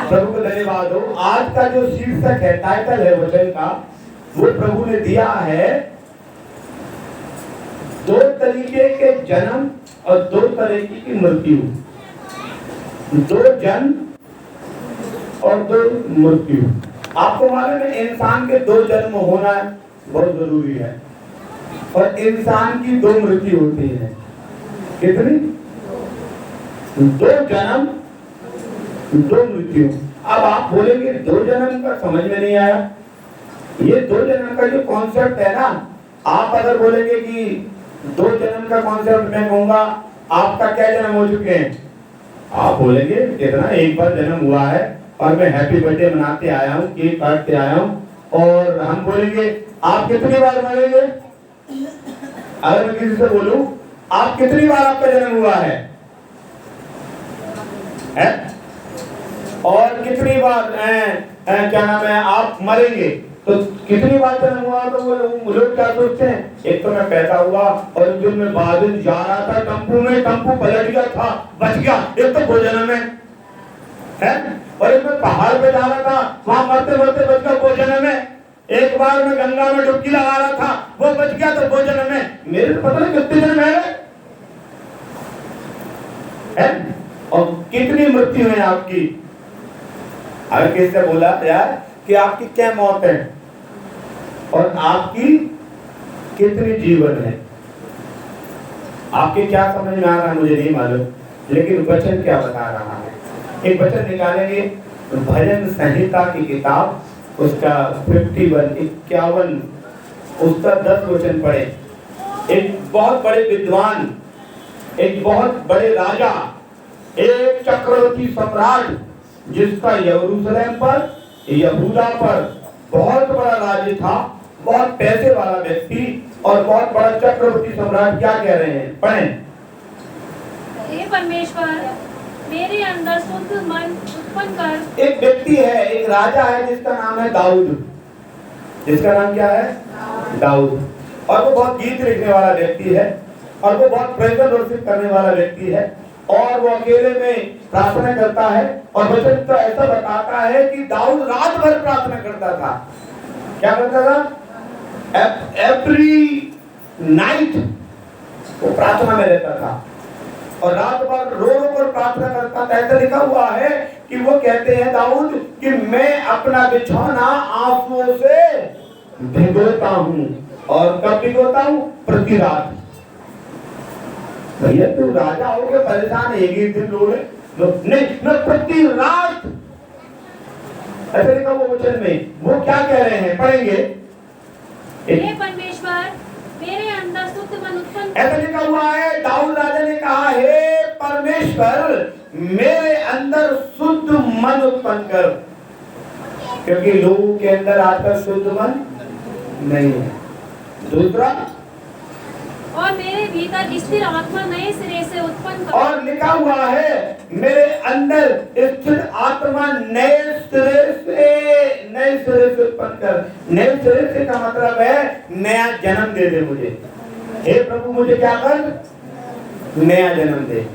प्रभु को धन्यवाद हो। आज का जो शीर्षक है, टाइटल है वचन का, वो प्रभु ने दिया है दो तरीके के जन्म और दो तरीके की मृत्यु। दो जन्म और दो मृत्यु। आपको मालूम है इंसान के दो जन्म होना बहुत जरूरी है और इंसान की दो मृत्यु होती है। कितनी? दो जन्म दो मृत्यु। अब आप बोलेंगे दो जन्म का समझ में नहीं आया। ये दो जन्म का जो कॉन्सेप्ट है ना, आप अगर बोलेंगे कि दो जन्म का कॉन्सेप्ट मैं कहूंगा आपका क्या जन्म हो चुके हैं, आप बोलेंगे कितना, एक बार जन्म हुआ है और मैं हैप्पी बर्थडे मनाते आया हूँ, केक काटते आया हूँ। और हम बोलेंगे आप कितनी बार मरेंगे? अगर मैं किसी से बोलूं आप कितनी बार आपका जन्म हुआ है? और कितनी बार क्या नाम है आप मरेंगे? तो कितनी बार जन्म हुआ? तो वो लोग क्या सोचते हैं, एक तो मैं पैदा हुआ और जो मैं बादल जा रहा था टम्पू में, टम्पू पलट गया था, बच गया, एक तो वो जन्म है। और एक मैं पहाड़ पे जा रहा था, वहां मरते मरते बच गया, वो जन्म है। एक बार मैं गंगा में डुबकी लगा रहा था, वो बच गया, तो वो जन्म है। मेरे को पता नहीं कितने जन्म है और कितनी मृत्यु है आपकी। अगर किसी से बोला यार कि आपकी क्या मौत है और आपकी कितनी जीवन है, आपके क्या समझ में आ रहा है मुझे नहीं मालूम, लेकिन वचन क्या बता रहा है। एक वचन निकालेंगे भजन संहिता की किताब, उसका 51 उसका 10 वचन पढ़े। एक बहुत बड़े विद्वान, एक बहुत बड़े राजा, एक चक्रवर्ती सम्राट जिसका यरूशलेम पर, यहूदा पर बहुत बड़ा राज्य था, बहुत पैसे वाला व्यक्ति और बहुत बड़ा चक्रवर्ती सम्राट क्या कह रहे हैं, पढ़ें। हे परमेश्वर, मेरे अंदर शुद्ध मन उत्पन्न कर। एक व्यक्ति है, एक राजा है जिसका नाम है दाऊद। जिसका नाम क्या है? दाऊद। और वो बहुत गीत लिखने वाला व्यक्ति है और वो बहुत प्रेज वर्शिप करने वाला व्यक्ति है और वो अकेले में प्रार्थना करता है। और वचन तो ऐसा बताता है कि दाऊद रात भर प्रार्थना करता था। क्या करता था? एवरी नाइट वो प्रार्थना में रहता था और रात भर रो रो कर प्रार्थना करता था। ऐसा लिखा हुआ है कि वो कहते हैं दाऊद कि मैं अपना बिछौना आंसुओं से भिगोता हूँ। और कब भिगोता हूँ? प्रति रात। भैया तू राजा हो गया, परेशान एक ही दिन रोए? नहीं, मैं प्रति रात। ऐसा लिखा हुआ वचन में। वो क्या कह रहे हैं, पढ़ेंगे। हे परमेश्वर, मेरे अंदर शुद्ध मन उत्पन्न कर। ऐसा लिखा हुआ है, दाऊद राजा ने कहा, हे परमेश्वर मेरे अंदर शुद्ध मन उत्पन्न कर। क्योंकि लोगों के अंदर आजकल शुद्ध मन नहीं है। दूसरा, और मेरे भीतर स्थिर आत्मा नए सिरे से उत्पन्न कर। और लिखा हुआ है मेरे अंदर स्थिर आत्मा नए सिरे से उत्पन्न कर। नए सिरे से का मतलब है नया जन्म दे दे मुझे। हे प्रभु मुझे क्या कर? नया जन्म दे।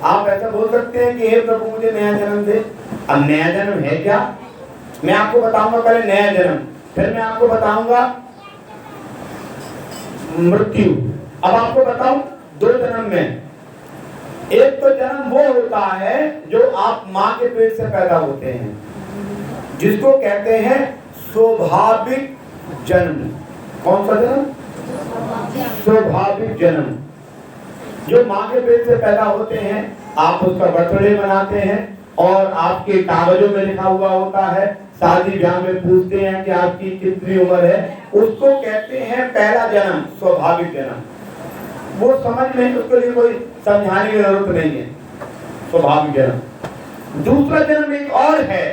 आप ऐसा बोल सकते हैं कि हे प्रभु मुझे नया जन्म दे। अब नया जन्म है क्या? मैं आपको बताऊंगा पहले नया जन्म, फिर मैं आपको बताऊंगा मृत्यु। अब आपको बताऊं दो जन्म में। एक तो जन्म वो होता है जो आप माँ के पेट से पैदा होते हैं, जिसको कहते हैं स्वाभाविक जन्म। कौन सा जन्म? स्वाभाविक जन्म। जो माँ के पेट से पैदा होते हैं, आप उसका बर्थडे मनाते हैं और आपके कागजों में लिखा हुआ होता है, शादी ब्याह में पूछते हैं कि आपकी कितनी उम्र है, उसको कहते हैं पहला जन्म, स्वाभाविक जन्म। वो समझ में, उसके लिए कोई समझाने की जरूरत नहीं है, स्वाभाविक जन्म। दूसरा जन्म एक और है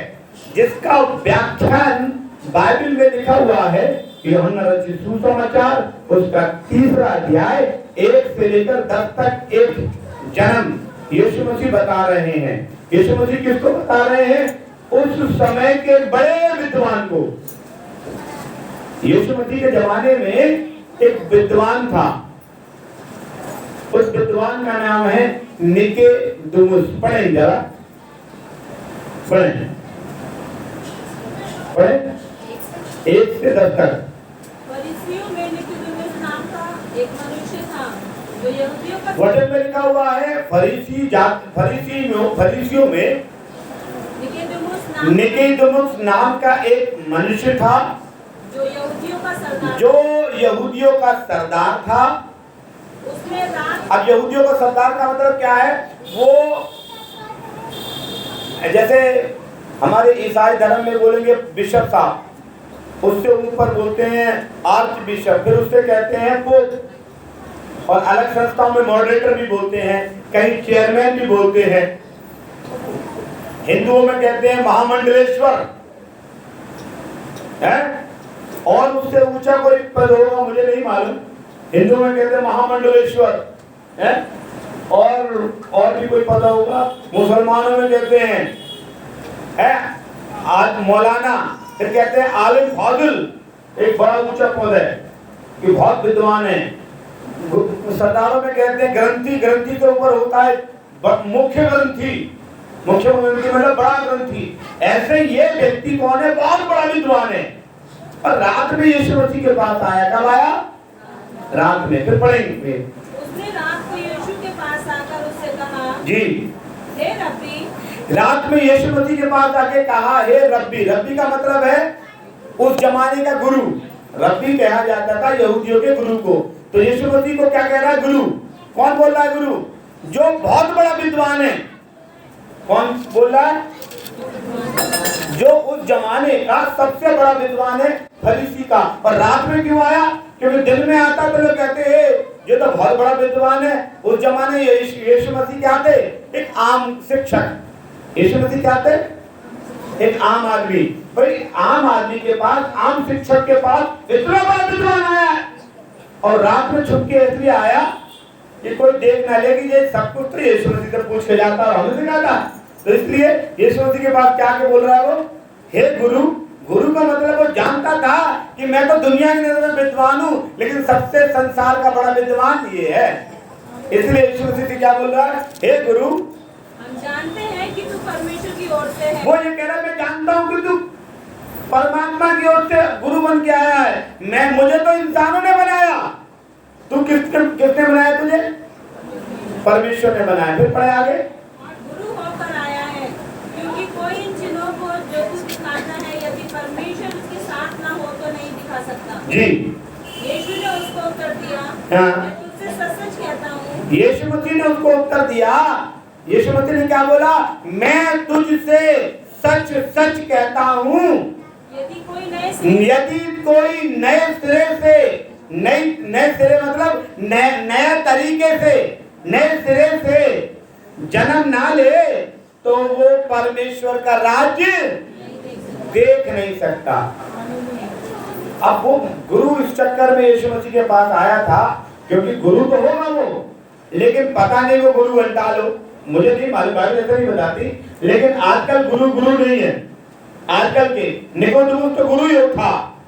जिसका व्याख्यान बाइबल में लिखा हुआ है, यूहन्ना रचित सुसमाचार उसका 3 अध्याय 1 से लेकर 10 तक एक जन्म यीशु मसीह बता रहे हैं। यीशु मसीह किसको बता रहे हैं? उस समय के बड़े विद्वान को। यीशु मसीह के जमाने में एक विद्वान था, उस विद्वान का नाम है निकोदेमुस। पढ़ें जरा, पढ़ें। पढ़े 1 से 10 तक। फरीसियों में निकोदेमुस नाम का एक मनुष्य था जो यहूदियों का वचन में लिखा हुआ है फरीसियों में निकोदेमुस नाम का एक मनुष्य था जो यहूदियों का सरदार था। उसने रात अब यहूदियों का सरदार का मतलब क्या है? वो जैसे हमारे ईसाई धर्म में बोलेंगे बिशप साहब, उससे ऊपर बोलते हैं आर्च बिशप, फिर उससे कहते हैं पोप, और अलग संस्थाओं में मॉडरेटर भी बोलते हैं, कहीं चेयरमैन भी बोलते हैं। हिंदुओं में कहते हैं महामंडलेश्वर है, और उससे ऊंचा कोई पद होगा मुझे नहीं मालूम। हिंदुओं में कहते हैं महामंडलेश्वर है, और भी कोई पद होगा। मुसलमानों में कहते हैं आज मौलाना, फिर कहते हैं आलिम फाजिल, एक बड़ा ऊंचा पद है कि बहुत विद्वान है। सरदारों में कहते हैं ग्रंथी, ग्रंथी के ऊपर होता है मुख्य ग्रंथी, मुख्य ग्रंथी मतलब बड़ा ग्रंथी। ऐसे ये व्यक्ति कौन है? बहुत बड़ा विद्वान है। और रात में यीशु मसीह के पास आया। कब आया? रात में। फिर पढ़ेंगे। उसने रात को यीशु के पास आकर उससे कहा जी, हे रब्बी। रात में यीशु मसीह के पास आके कहा हे रब्बी। रब्बी का मतलब है उस जमाने का गुरु। रब्बी कहा जाता था यहूदियों के गुरु को। तो यीशु मसीह को क्या कह रहा है? गुरु। कौन बोल रहा है गुरु? जो बहुत बड़ा विद्वान है। कौन बोल रहा है? जो उस जमाने का सबसे बड़ा विद्वान है, फरीसी का। और रात में क्यों आया? क्योंकि दिन में आता तो लोग कहते हैं ये तो बहुत बड़ा विद्वान है। उस जमाने यीशु मसीह क्या थे? एक आम शिक्षक। यीशु मसीह क्या थे? एक आम आदमी। भाई आम आदमी के पास, आम शिक्षक के पास इतना बड़ा विद्वान आया है, और रात में छुप के इसलिए आया कि कोई देख ना ले कि ये सब कुछ तो यीशु मसीह से पूछ के जाता और हमें सिखाता। तो इसलिए यीशु मसीह के पास क्या के बोल रहा है वो? हे गुरु। गुरु का मतलब वो जानता था कि मैं तो दुनिया की नजर में विद्वान हूँ, लेकिन सबसे संसार का बड़ा विद्वान ये है। इसलिए यीशु मसीह से क्या बोल रहा है? हे गुरु, हम जानते हैं कि तू परमेश्वर की ओर से है। वो ये कह रहा है मैं जानता हूँ कि तू परमात्मा की ओर से गुरु बन के आया है। मुझे तो इंसानों ने बनाया, तू किसने बनाया तुझे? परमेश्वर ने बनाया। फिर पढ़े आगे। गुरु होकर आया है, क्योंकि कोई इन चिन्हों को जो तू दिखाता है यदि परमेश्वर उसके साथ ना हो तो नहीं दिखा सकता। जी। यीशु ने उसको उत्तर दिया, हाँ। मैं तुझसे सच-सच कहता हूँ। यीशु मसीह ने उसको उत्तर दिया। यीशु मसीह ने क्या बोला? मैं तुझसे सच सच कहता हूँ, यदि कोई नए सिरे मतलब नए तरीके से, नए सिरे से जन्म ना ले तो वो परमेश्वर का राज्य देख नहीं सकता। अब वो गुरु इस चक्कर में यीशु मसीह के पास आया था, क्योंकि गुरु तो होगा वो, लेकिन पता नहीं वो गुरु घंटा लो, मुझे नहीं मालूम, बाइबल ऐसा नहीं बताती। लेकिन आजकल गुरु नहीं है। आजकल के निकोदेमुस तो गुरु ही था,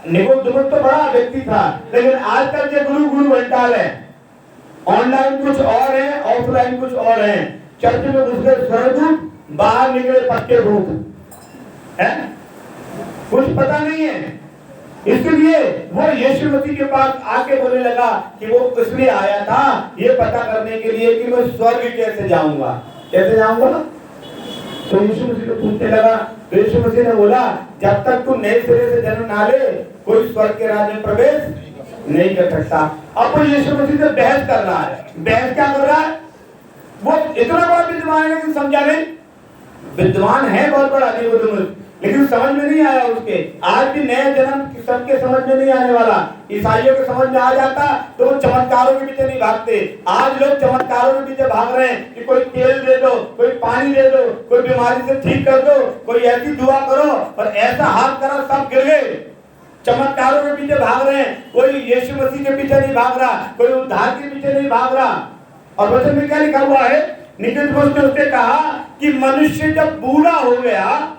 निकोदेमुस तो बड़ा व्यक्ति था, लेकिन आजकल के गुरु घंटाल है। ऑनलाइन कुछ और है, ऑफलाइन कुछ और है। चर्च में घुस गए स्वर्गदूत, बाहर निकले पक्के भूत है, कुछ पता नहीं है। इसलिए वो यीशु मसीह के पास आके बोलने लगा कि वो इसलिए आया था ये पता करने के लिए कि मैं स्वर्ग कैसे जाऊंगा, कैसे जाऊंगा। तो यीशु मसीह को पूछने लगा, तो यीशु मसीह ने बोला जब तक तू नए सिरे से जन्म ना ले कोई स्वर्ग के राज्य में प्रवेश नहीं कर सकता। अब वो यीशु मसीह से बहस कर रहा है। बहस क्या कर रहा है? वो इतना बड़ा विद्वान है कि समझा नहीं, विद्वान है बहुत बड़ा निकोदेमुस, लेकिन समझ में नहीं आया उसके। आज भी नया जन्म सबके समझ में नहीं आने वाला। ईसाइयों के समझ में आ जाता तो वो चमत्कारों के पीछे नहीं भागते। आज लोग चमत्कारों के पीछे भाग रहे हैं कि कोई तेल दे दो, कोई पानी दे दो, कोई बीमारी से ठीक कर दो, कोई ऐसी दुआ करो और ऐसा हाथ करो सब गिर गए। चमत्कारों के पीछे भाग रहे हैं। कोई यीशु मसीह के पीछे नहीं भाग रहा, कोई उद्धार के पीछे नहीं भाग रहा। और वचन में क्या लिखा हुआ है? निकोदेमुस ने उससे कहा कि मनुष्य जब बूढ़ा हो गया,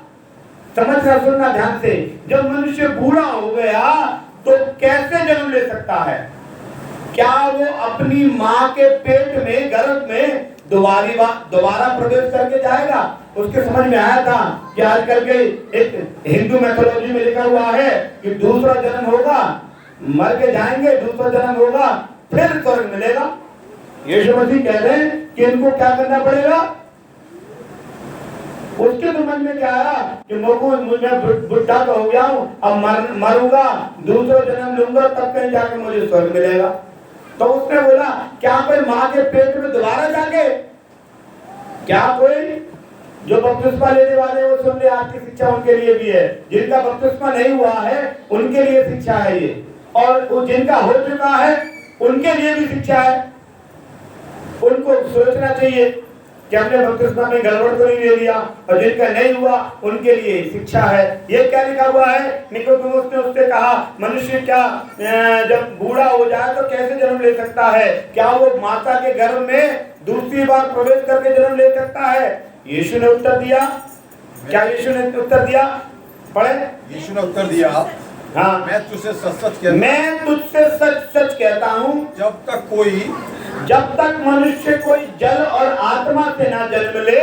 समझ कर सुनना ध्यान से, जब मनुष्य बूढ़ा हो गया तो कैसे जन्म ले सकता है? क्या वो अपनी माँ के पेट में, गर्भ में दोबारा प्रवेश करके जाएगा। उसके समझ में आया था कि आजकल के एक हिंदू मैथोलॉजी में लिखा हुआ है कि दूसरा जन्म होगा, मर के जाएंगे, दूसरा जन्म होगा, फिर स्वर्ग मिलेगा। यीशु मसीह कह रहे हैं कि इनको क्या करना पड़ेगा। उसके तो मन में क्या आया कि मैं बुढ़ा तो हो गया हूं, अब मरूंगा, दूसरा जन्म लूंगा, तब कहीं जाकर मुझे स्वर्ग मिलेगा। तो उसने बोला क्या कोई माँ के पेट में दोबारा जाके, क्या कोई जो बपतिस्मा लेने वाले वो सुन ले, आपकी शिक्षा उनके लिए भी है। जिनका बपतिस्मा नहीं हुआ है उनके लिए शिक्षा है ये, और जिनका हो चुका है उनके लिए भी शिक्षा है। उनको सोचना चाहिए कि हमने बपतिस्मा में गड़बड़ तो नहीं ले लिया, और जिनका नहीं हुआ उनके लिए शिक्षा है। ये क्या लिखा हुआ है, निकोदेमुस ने उससे कहा, मनुष्य क्या जब बूढ़ा हो जाए तो कैसे जन्म ले सकता है? क्या वो माता के गर्भ में दूसरी बार प्रवेश करके जन्म ले सकता है? यीशु ने उत्तर दिया, क्या यीशु ने उत्तर दिया? पढ़े, यीशु ने उत्तर दिया, हाँ, मैं तुझसे सच सच कहता हूँ, जब तक मनुष्य कोई जल और आत्मा से ना जन्म ले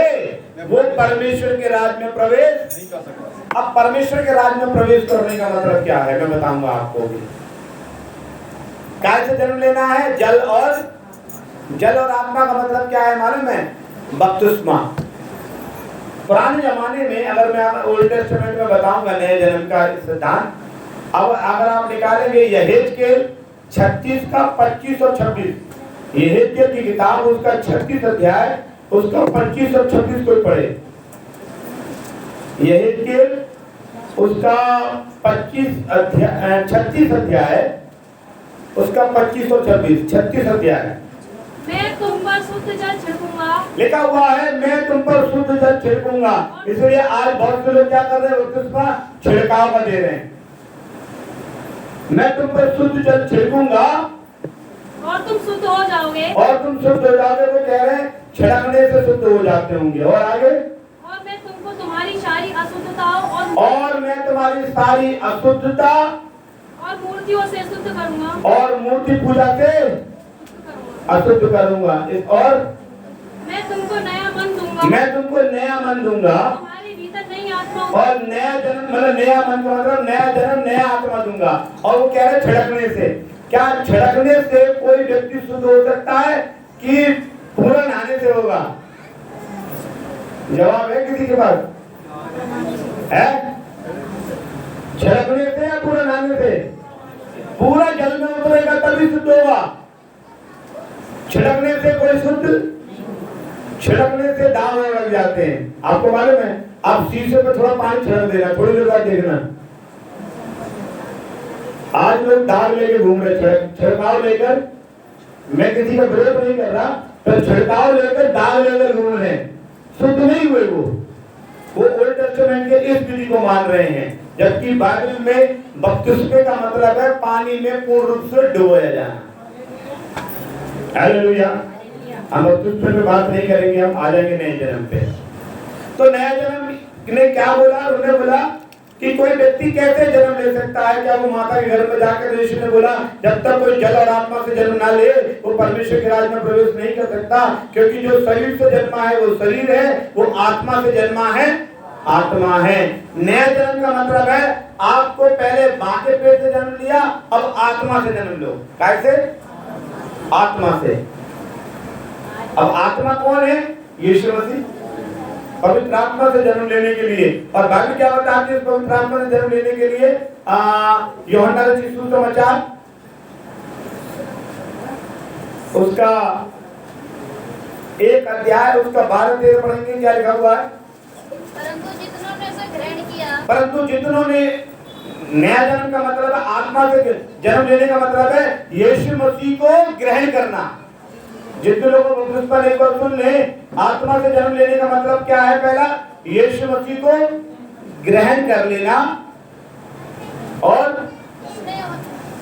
वो परमेश्वर के राज में प्रवेश नहीं कर सकता। अब परमेश्वर के राज में प्रवेश करने का मतलब क्या है, मैं बताऊंगा आपको भी। कैसे जन्म लेना है? जल और आत्मा का मतलब क्या है मालूम है? बपतिस्मा। पुराने जमाने में, अगर मैं ओल्ड टेस्टामेंट में बताऊंगा नए जन्म का सिद्धांत, अब अगर आप निकालेंगे यहेजकेल 36 का 25 और 26, यहेजकेल की किताब उसका 36 अध्याय, उसका 25 और 26 कोई पढ़े। यहेजकेल उसका 36 अध्याय, उसका 25 और 26, 36 अध्याय। मैं तुम पर शुद्ध जल छिड़कूंगा, लिखा हुआ है मैं तुम पर शुद्ध जल छिड़कूंगा। इसलिए आज बहुत से लोग क्या कर रहे हैं, बपतिस्मा छिड़काव का दे रहे हैं। मैं तुम पर शुद्ध जल छिड़कूंगा और तुम शुद्ध हो जाओगे, वो कह रहे हैं छिड़कने से शुद्ध हो जाते होंगे। और आगे, और मैं तुमको तुम्हारी सारी अशुद्धताओं और मैं तुम्हारी सारी अशुद्धता और मूर्तियों से शुद्ध करूंगा, और मूर्ति पूजा से अशुद्ध करूंगा। और मैं तुमको नया मन दूंगा, तुम्हारे भीतर नई आत्मा, और नया जन्म, मतलब नया मन का मतलब नया जन्म, नया आत्मा दूंगा। और वो कह रहे छिड़कने से। क्या छिड़कने से कोई व्यक्ति शुद्ध हो सकता है कि पूरा नहाने से होगा? जवाब है किसी के पास है? छिड़कने से या पूरा नहाने से? पूरा जल में उतरेगा तभी शुद्ध होगा। छिड़कने से कोई शुद्ध, छिड़कने से दाग लग जाते हैं। आपको मालूम है, आप शीशे पे थोड़ा पानी छिड़क देना, थोड़ी देर बाद देखना, आज लोग दाग लेके घूम रहे, छिड़काव लेकर। मैं किसी का विरोध नहीं कर रहा, तो छिड़काव लेकर दाग लेकर घूम रहे हैं, शुद्ध नहीं हुए। वो ओल्ड टेस्टामेंट के इस विधि को मान रहे हैं, जबकि बाइबल में बपतिस्मे का मतलब है पानी में पूर्ण रूप से डुबोया जाना। हालेलुया। हम बपतिस्मे पे बात नहीं करेंगे, हम आ जाएंगे नए जन्म पे। तो नया जन्म ने क्या बोला? उन्होंने बोला कि कोई व्यक्ति कैसे जन्म ले सकता है? क्या वो माता के घर में जाकर, यीशु ने बोला जब तक कोई जल और आत्मा से जन्म ना ले वो परमेश्वर के राज में प्रवेश नहीं कर सकता, क्योंकि जो शरीर से जन्मा है वो शरीर है, वो आत्मा से जन्मा है आत्मा है। नया जन्म का मतलब है आपको पहले माँ के पेट से जन्म लिया, अब आत्मा से जन्म लो। कैसे? आत्मा से। अब आत्मा कौन है? यीशु मसीह। पवित्र आत्मा से जन्म लेने के लिए, और बाइबल क्या बताती है पवित्र आत्मा से जन्म लेने के लिए? यूहन्ना रचित सुसमाचार उसका 1 अध्याय, उसका 12-13 पढ़ेंगे। क्या लिखा हुआ है? परंतु जितनों ने उसे ग्रहण किया, परंतु जितनों ने, नया जन्म का मतलब है आत्मा से जन्म लेने का मतलब है यीशु मसीह को ग्रहण करना। जितने लोगों को बपतिस्मा लेकर सुन ले, आत्मा से जन्म लेने का मतलब क्या है? पहला, यीशु मसीह को ग्रहण कर लेना। और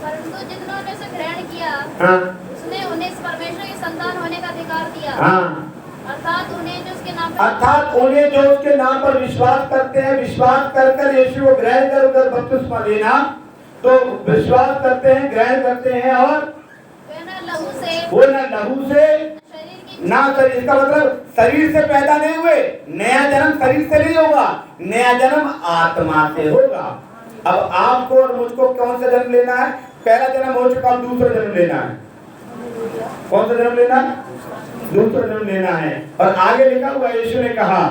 परंतु जितनों ने उसे ग्रहण किया, हाँ, उसने उन्हें परमेश्वर की संतान होने का अधिकार दिया। हाँ, अर्थात उन्हें जो उसके नाम पर विश्वास करते हैं, विश्वास कर यीशु को ग्रहण कर बपतिस्मा लेना, तो विश्वास करते हैं, ग्रहण करते हैं, और वो न लहू से शरीर ना शरीर, इसका मतलब शरीर से पैदा नहीं हुए। नया जन्म शरीर से नहीं होगा, नया जन्म आत्मा से होगा। अब आपको और मुझको कौन सा जन्म लेना है? पहला जन्म हो चुका, अब दूसरा जन्म लेना है। कौन सा जन्म लेना? दूसरा जन्म लेना है। और आगे लिखा हुआ, यीशु ने कहा,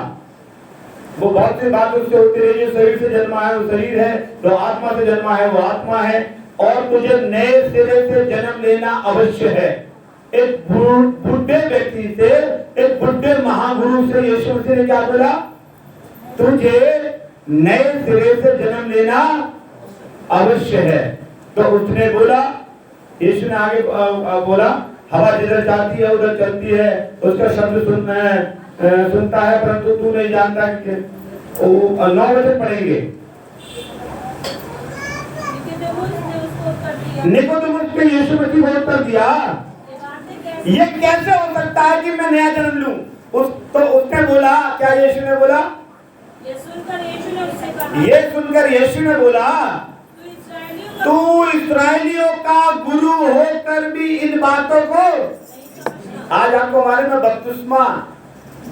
वो बहुत सी बात उससे होती रही, जो शरीर से जन्मा है वो शरीर है, जो आत्मा से जन्मा है वो आत्मा है, और तुझे नए सिरे से जन्म लेना अवश्य है। एक बुढ़े व्यक्ति से, एक बुढ़े महागुरु से यीशु मसीह ने क्या बोला? तुझे नए सिरे से जन्म लेना अवश्य है। तो उसने बोला, यीशु ने आगे बोला, हवा जिधर जाती है उधर चलती है, उसका शब्द सुनता है, परंतु तू नहीं जानता कि 9 बजे पढ़ेंगे। निकोदेमुस पे यीशु मसीह ने उत्तर दिया, ये कैसे हो सकता है कि मैं नया जन्म लूं? तो उसने बोला, क्या यीशु ने बोला? ये सुनकर यीशु ने बोला, तू इस्राएलियों का गुरु होकर भी इन बातों को। आज आपको हमारे में बपतिस्मा,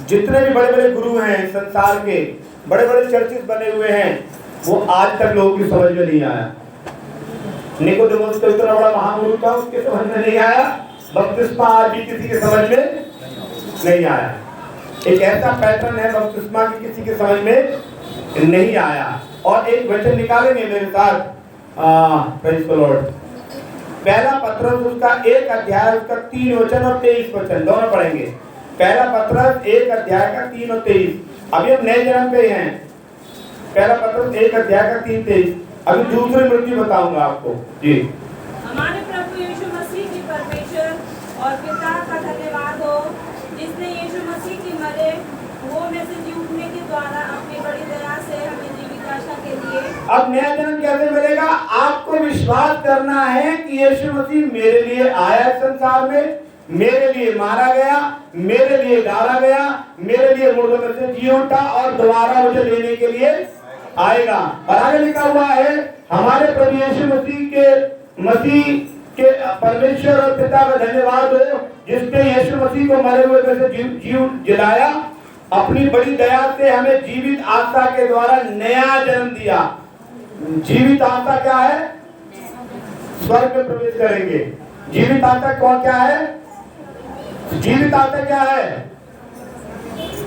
जितने भी बड़े बड़े गुरु हैं संसार के, बड़े बड़े चर्चेस बने हुए हैं, वो आज तक लोगों की समझ में नहीं आया। निकोदेमुस तो इतना बड़ा महागुरु था, उसके समझ में नहीं आया। बपतिस्मा आज भी किसी के समझ में नहीं आया। एक ऐसा पैटर्न है बपतिस्मा की, किसी के समझ में नहीं आया। और एक वचन निकालेंगे मेरे साथ, प्रेज़ द लॉर्ड। पहला पत्रस उसका 1 अध्याय, उसका 3 वचन और 23 वचन दोनों पढ़ेंगे। पहला पत्रस 1 अध्याय का 3 और 23। अभी हम नए जन्म पे हैं। पहला पत्रस 1 अध्याय का 3-23। अभी दूसरी मृत्यु बताऊंगा आपको जी। हमारे प्रभु यीशु मसीह की परमेश्वर और पिता का धन्यवाद हो, जिसने यीशु मसीह की मरे वो में से जी उठने के द्वारा अपनी बड़ी दया से हमें जीवित आशा के लिए। अब नया जन्म कैसे मिलेगा? आपको विश्वास करना है कि यीशु मसीह मेरे लिए आया संसार में, मेरे लिए मारा गया, मेरे लिए डाला गया, मेरे लिए मुर्दों में से जी उठा और दोबारा मुझे लेने के लिए आएगा। और आगे लिखा हुआ है, हमारे प्रभु यीशु मसीह के परमेश्वर और पिता का धन्यवाद हो, जिसने यीशु मसीह को मरे हुए में से जी जिलाया, अपनी बड़ी दया से हमें जीवित आत्मा के द्वारा नया जन्म दिया। जीवित आत्मा क्या है? स्वर्ग में प्रवेश करेंगे। जीवित आत्मा कौन क्या है? जीवित आत्मा क्या है?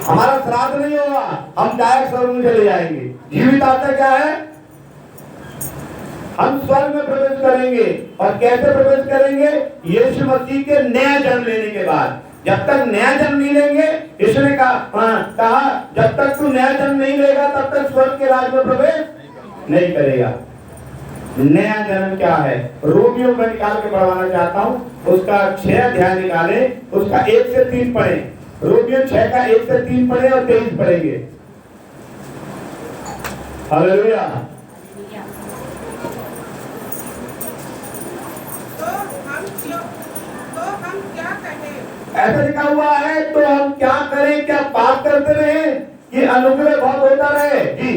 हमारा श्राद्ध नहीं होगा, हम डायरेक्ट स्वर्ग में चले जाएंगे। जीवित आत्मा क्या है? हम स्वर्ग में प्रवेश करेंगे। और कैसे प्रवेश करेंगे? यीशु मसीह के नया जन्म लेने के बाद। जब तक नया जन्म नहीं लेंगे, यीशु ने कहा जब तक तू नया जन्म नहीं लेगा तब तक स्वर्ग के राज में प्रवेश नहीं करेगा। नया जन्म क्या है? रोमियो में निकाल के पढ़वाना चाहता हूँ, उसका 6 अध्याय निकाले, उसका 1 से 3 पढ़े। रोमियो 6 का 1 से 3 पढ़े और 23 पढ़ेंगे। हालेलुया। ऐसा लिखा हुआ है, तो हम क्या करें? क्या पाप करते रहे कि अनुग्रह बहुत होता रहे? जी।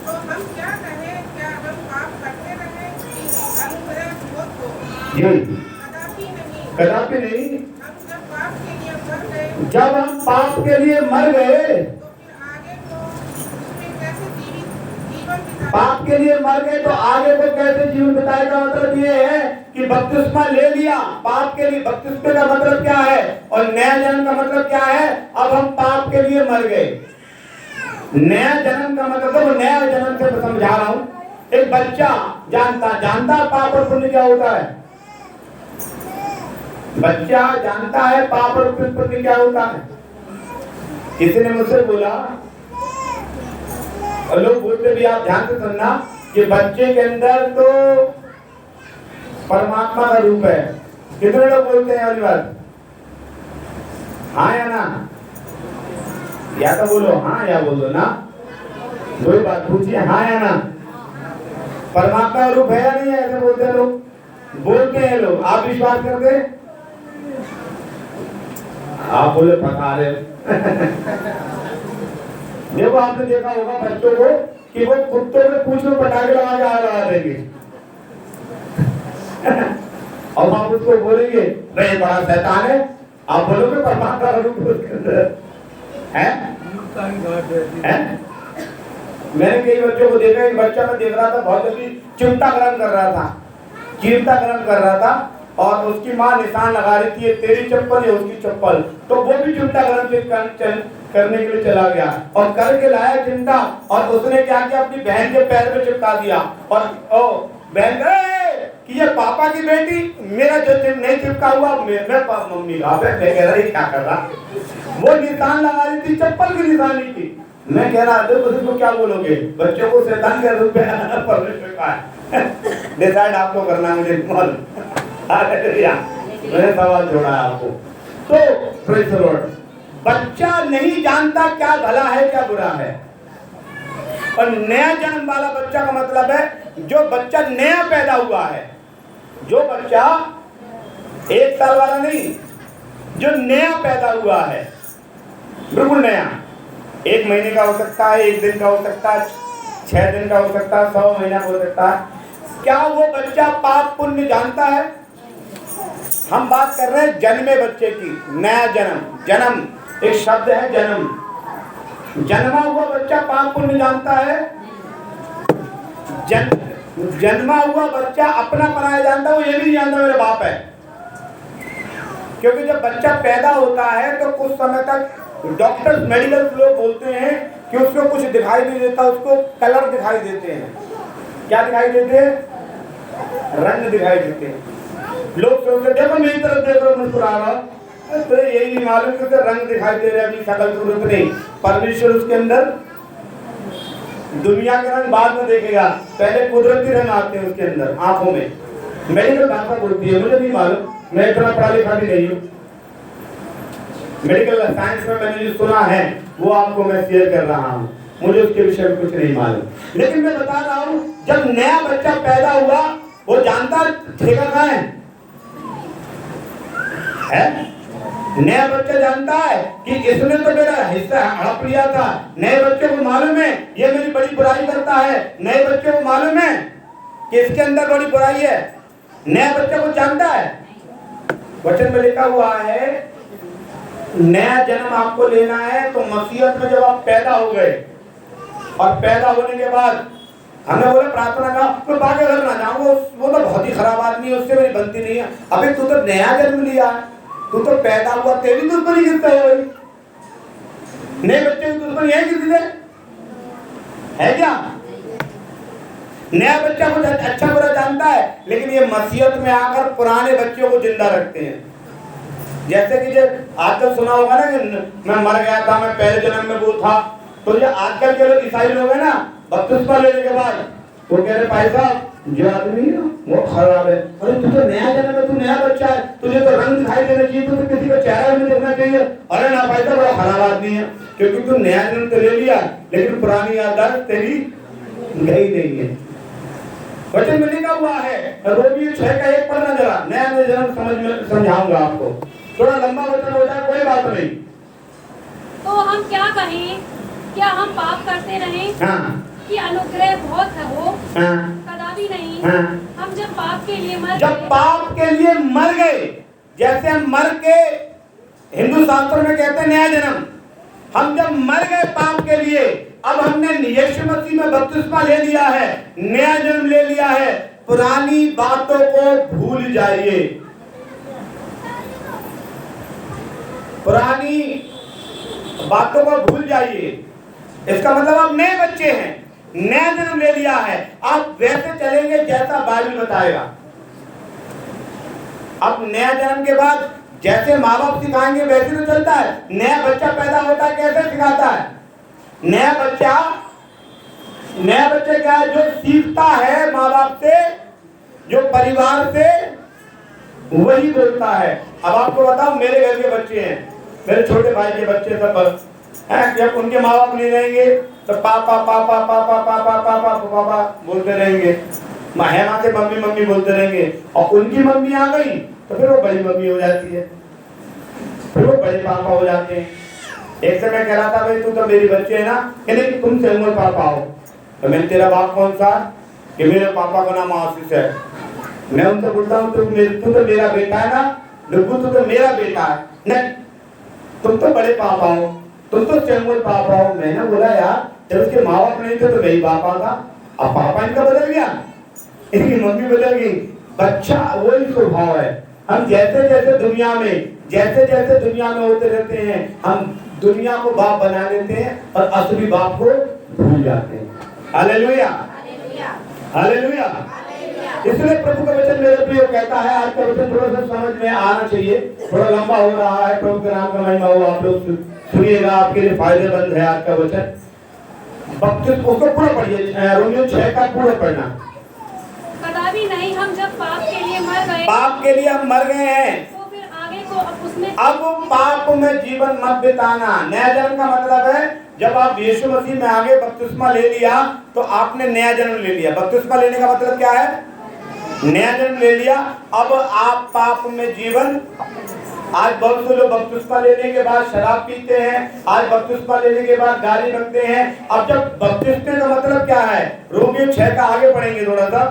तो हम क्या कहें? क्या हम पाप करते रहे कि अनुग्रह बहुत हो? जी। कदापि नहीं। कदापि नहीं। हम जब पाप के लिए मर गए, जब हम पाप के लिए मर गए, तो फिर आगे को उसमें कैसे जीवन बिताएं? पाप के लिए मर गए तो आगे को कैसे जीवन बिताएगा? मतलब ये है कि बपतिस्मा ले लिया पाप के लिए। बपतिस्मे का मतलब क्या है और नया जन्म का मतलब क्या है? अब हम पाप के लिए मर गए। नया जन्म का मतलब, तो नया जन्म से समझा रहा हूं। एक बच्चा जानता पाप और पुण्य क्या होता है? बच्चा जानता है पाप और पुण्य क्या होता है। किसी ने मुझसे बोला, और लोग बोलते भी, आप ध्यान से सुनना, कि बच्चे के अंदर तो परमात्मा का रूप है। कितने लोग बोलते हैं वाली बात? हाँ या ना? या तो बोलो हाँ या बोलो ना। दो बात पूछिए, हाँ या ना? परमात्मा का रूप है या नहीं है? ऐसे बोलते हैं लोग, बोलते हैं लोग। आप विश्वास करते? आप बोले पका रहे। देखो, आपने देखा होगा बच्चों को कि वो कुत्तों के पूंछ में पटाखे लगा के आ देंगे। और आप उसको बोलेंगे, भाई बड़ा शैतान है, आप बोलोगे परमात्मा का रूप उसके अंदर है? मैंने कई बच्चों को देखा, एक बच्चा मैं देख रहा था बहुत अभी चिमटा ग्रहण कर रहा था, चिमटा ग्रहण कर रहा था और उसकी माँ निशान लगा रही थी, तेरी चप्पल या उसकी चप्पल, तो वो भी चिमटा ग्रहण करने के लिए चला गया और करके लाया चिमटा और उसने क्या किया, अपनी बहन के पैर में चिपका दिया और बहन कि ये पापा की बेटी, मेरा जो नहीं चिपका हुआ मैं मम्मी का, मैं कह रहा क्या कर रहा, वो निशान लगा रही थी, चप्पल की निशानी थी। मैं कह रहा देखो क्या बोलोगे, बच्चों को शैतान के रूप में परमेश्वर का है, डिसाइड आपको करना, मुझे मैंने सवाल छोड़ा आपको। तो प्रेज़ द लॉर्ड, बच्चा नहीं जानता क्या भला है क्या बुरा है, और नया जन्म वाला बच्चा का मतलब है जो बच्चा नया पैदा हुआ है, जो बच्चा 1 साल वाला नहीं, जो नया पैदा हुआ है, बिल्कुल नया, 1 महीने का हो सकता है, 1 दिन का हो सकता है, 6 दिन का हो सकता है, 100 महीना का हो सकता है। क्या वो बच्चा पाप पुण्य जानता है? हम बात कर रहे हैं जन्मे बच्चे की, नया जन्म, जन्म एक शब्द है, जन्म, जन्मा हुआ बच्चा पाप पुण्य जानता है? जन्मा हुआ बच्चा अपना पराया जानता है? वो ये भी नहीं जानता मेरा बाप है, क्योंकि जब बच्चा पैदा होता है तो कुछ समय तक डॉक्टर मेडिकल लोग बोलते हैं कि उसको कुछ दिखाई नहीं देता, उसको कलर दिखाई देते हैं। क्या दिखाई देते हैं? रंग दिखाई देते हैं। लोग सोचते देखो मेरी तरफ देखो मुस्कुरा रहा, तो यही नहीं मालूम कि रंग दिखाई दे रहे, अपनी शकल सूरत नहीं। परमेश्वर उसके अंदर दुनिया के रंग बाद में देखेगा, पहले कुदरती रंग आते हैं उसके अंदर आंखों में। मेडिकल भाषा बोलती है, मुझे नहीं मालूम, मैं इतना पढ़ा लिखा भी नहीं हूँ। मेडिकल साइंस में मैंने जो सुना है वो आपको मैं शेयर कर रहा हूँ, मुझे उसके विषय में कुछ नहीं मालूम। लेकिन मैं बता रहा हूँ, जब नया बच्चा पैदा हुआ वो जानता ठेका कहाँ है? नया बच्चा जानता है कि इसने तो मेरा हिस्सा हड़प लिया था। नए बच्चे को मालूम है ये मेरी बड़ी बुराई करता है, नए बच्चे को मालूम है कि इसके अंदर बड़ी बुराई है। नया बच्चा को जानता है। वचन में लिखा हुआ है नया जन्म आपको लेना है तो मसीहत में जब आप पैदा हो गए और पैदा होने के बाद हमने बोला प्रार्थना का तो बाकी घर ना जाऊँ, वो तो बहुत ही खराब आदमी है, उससे मेरी बनती नहीं है। अबे तू तो नया जन्म लिया है, तू तो पैदा हुआ, तेरी दुश्मनी किससे है भाई? नए बच्चे की दुश्मनी है किसी से? है क्या? नया बच्चा कुछ अच्छा बुरा जानता है, लेकिन ये मसीहत में आकर पुराने बच्चों को जिंदा रखते हैं। जैसे कि जो आजकल सुना होगा ना कि मैं मर गया था, मैं पहले जन्म में वो था, तो ये आजकल के लोग ईसाई लोग हैं ना, बपतिस्मा लेने के बाद वो कह रहे भाई साहब जो आदमी है वो खराब है। अरे तू तो नया जन्म है, तू नया बच्चा है, तुझे तो रंग दिखाई देना चाहिए, तो किसी का चेहरा भी देखना चाहिए। अरे ना भाई साहब बड़ा खराब आदमी है, क्योंकि तू नया जन्म तो ले लिया लेकिन पुरानी याददाश्त तेरी गई नहीं है। वचन में लिखा हुआ है, रोमियो 6:1 पढ़ना जरा, नया जन्म समझ में समझाऊंगा आपको, थोड़ा लंबा वचन हो जाए कोई बात नहीं। तो हम क्या कहें, क्या हम पाप करते रहें? हाँ। कि अनुग्रह बहुत है हो? हाँ। कदापि नहीं। हाँ। हम जब पाप के लिए मर जब पाप के लिए मर गए, जैसे हम मर के हिंदू शास्त्रों में कहते हैं नया जन्म, हम जब मर गए पाप के लिए, अब हमने यीशु मसीह में बपतिस्मा ले लिया है, नया जन्म ले लिया है, पुरानी बातों को भूल जाइए। पुरानी बातों को भूल जाइए। इसका मतलब आप नए बच्चे हैं, नया जन्म ले लिया है, आप वैसे चलेंगे जैसा बाइबल बताएगा। अब नया जन्म के बाद जैसे माँ बाप सिखाएंगे वैसे तो चलता है। नया बच्चा पैदा होता है कैसे सिखाता है? नया बच्चा क्या है? जो सीखता है माँ बाप से, जो परिवार से, वही बोलता है। अब आपको बताओ मेरे घर के बच्चे हैं, मेरे छोटे भाई के बच्चे सब हैं, जब उनके माँ बाप नहीं रहेंगे तो पापा पापा पापा पापा पापा पापा बोलते रहेंगे, हेमा से मम्मी मम्मी बोलते रहेंगे, और उनकी मम्मी आ गई तो फिर वो बड़ी मम्मी हो जाती है, फिर वो बड़े पापा हो जाते हैं। एक से मैं कह रहा था भाई तू तो मेरी बच्चे है ना, कहने कि तुम से उम्र पापा हो, तो मैंने तेरा बाप कौन सा? कि मेरे पापा का नाम आशीष है। मैं उनसे बोलता हूँ तू तो मेरा बेटा है ना, डब्बू तू तो मेरा बेटा है। नहीं, तुम तो बड़े पापा हो, तुम तो चैमुल पापा हो। मैंने बोला यार जब इसके माँ बाप नहीं थे तो वही पापा था, अब पापा इनका बदल गया, इनकी मम्मी बदल गई। बच्चा वही स्वभाव है। हम जैसे जैसे दुनिया में होते रहते हैं, हम दुनिया को बाप बना लेते हैं और असली बाप को भूल जाते हैं। Hallelujah, hallelujah. इसलिए प्रभु का वचन मेरे प्रिय कहता है, आज का वचन थोड़ा सा समझ में आना चाहिए, थोड़ा लंबा हो रहा है। प्रभु के नाम का महिमा हो, आप लोग सुनिएगा, आपके लिए फायदेमंद है आज का वचन। बपतिस्मा उसको पूरा पढ़िए, रोमियो 6 का पूरा पढ़ना। कदापि नहीं, हम जब पाप के लिए मर गए, पाप के लिए हम मर गए हैं, तो फिर आगे को अब उसमें अब पाप में जीवन मत बिताना। नया जन्म का मतलब है जब आप यीशु मसीह में आगे बपतिस्मा ले लिया तो आपने नया जन्म ले लिया। बपतिस्मा लेने का मतलब क्या है? नया जन्म ले लिया। अब आप पाप में जीवन, आज बहुत से लोग बपतिस्मा लेने के बाद शराब पीते हैं, आज बपतिस्मा लेने के बाद गाली रखते हैं। अब जब बपतिस्मे का मतलब क्या है, रोमियो 6 का आगे पढ़ेंगे थोड़ा सा।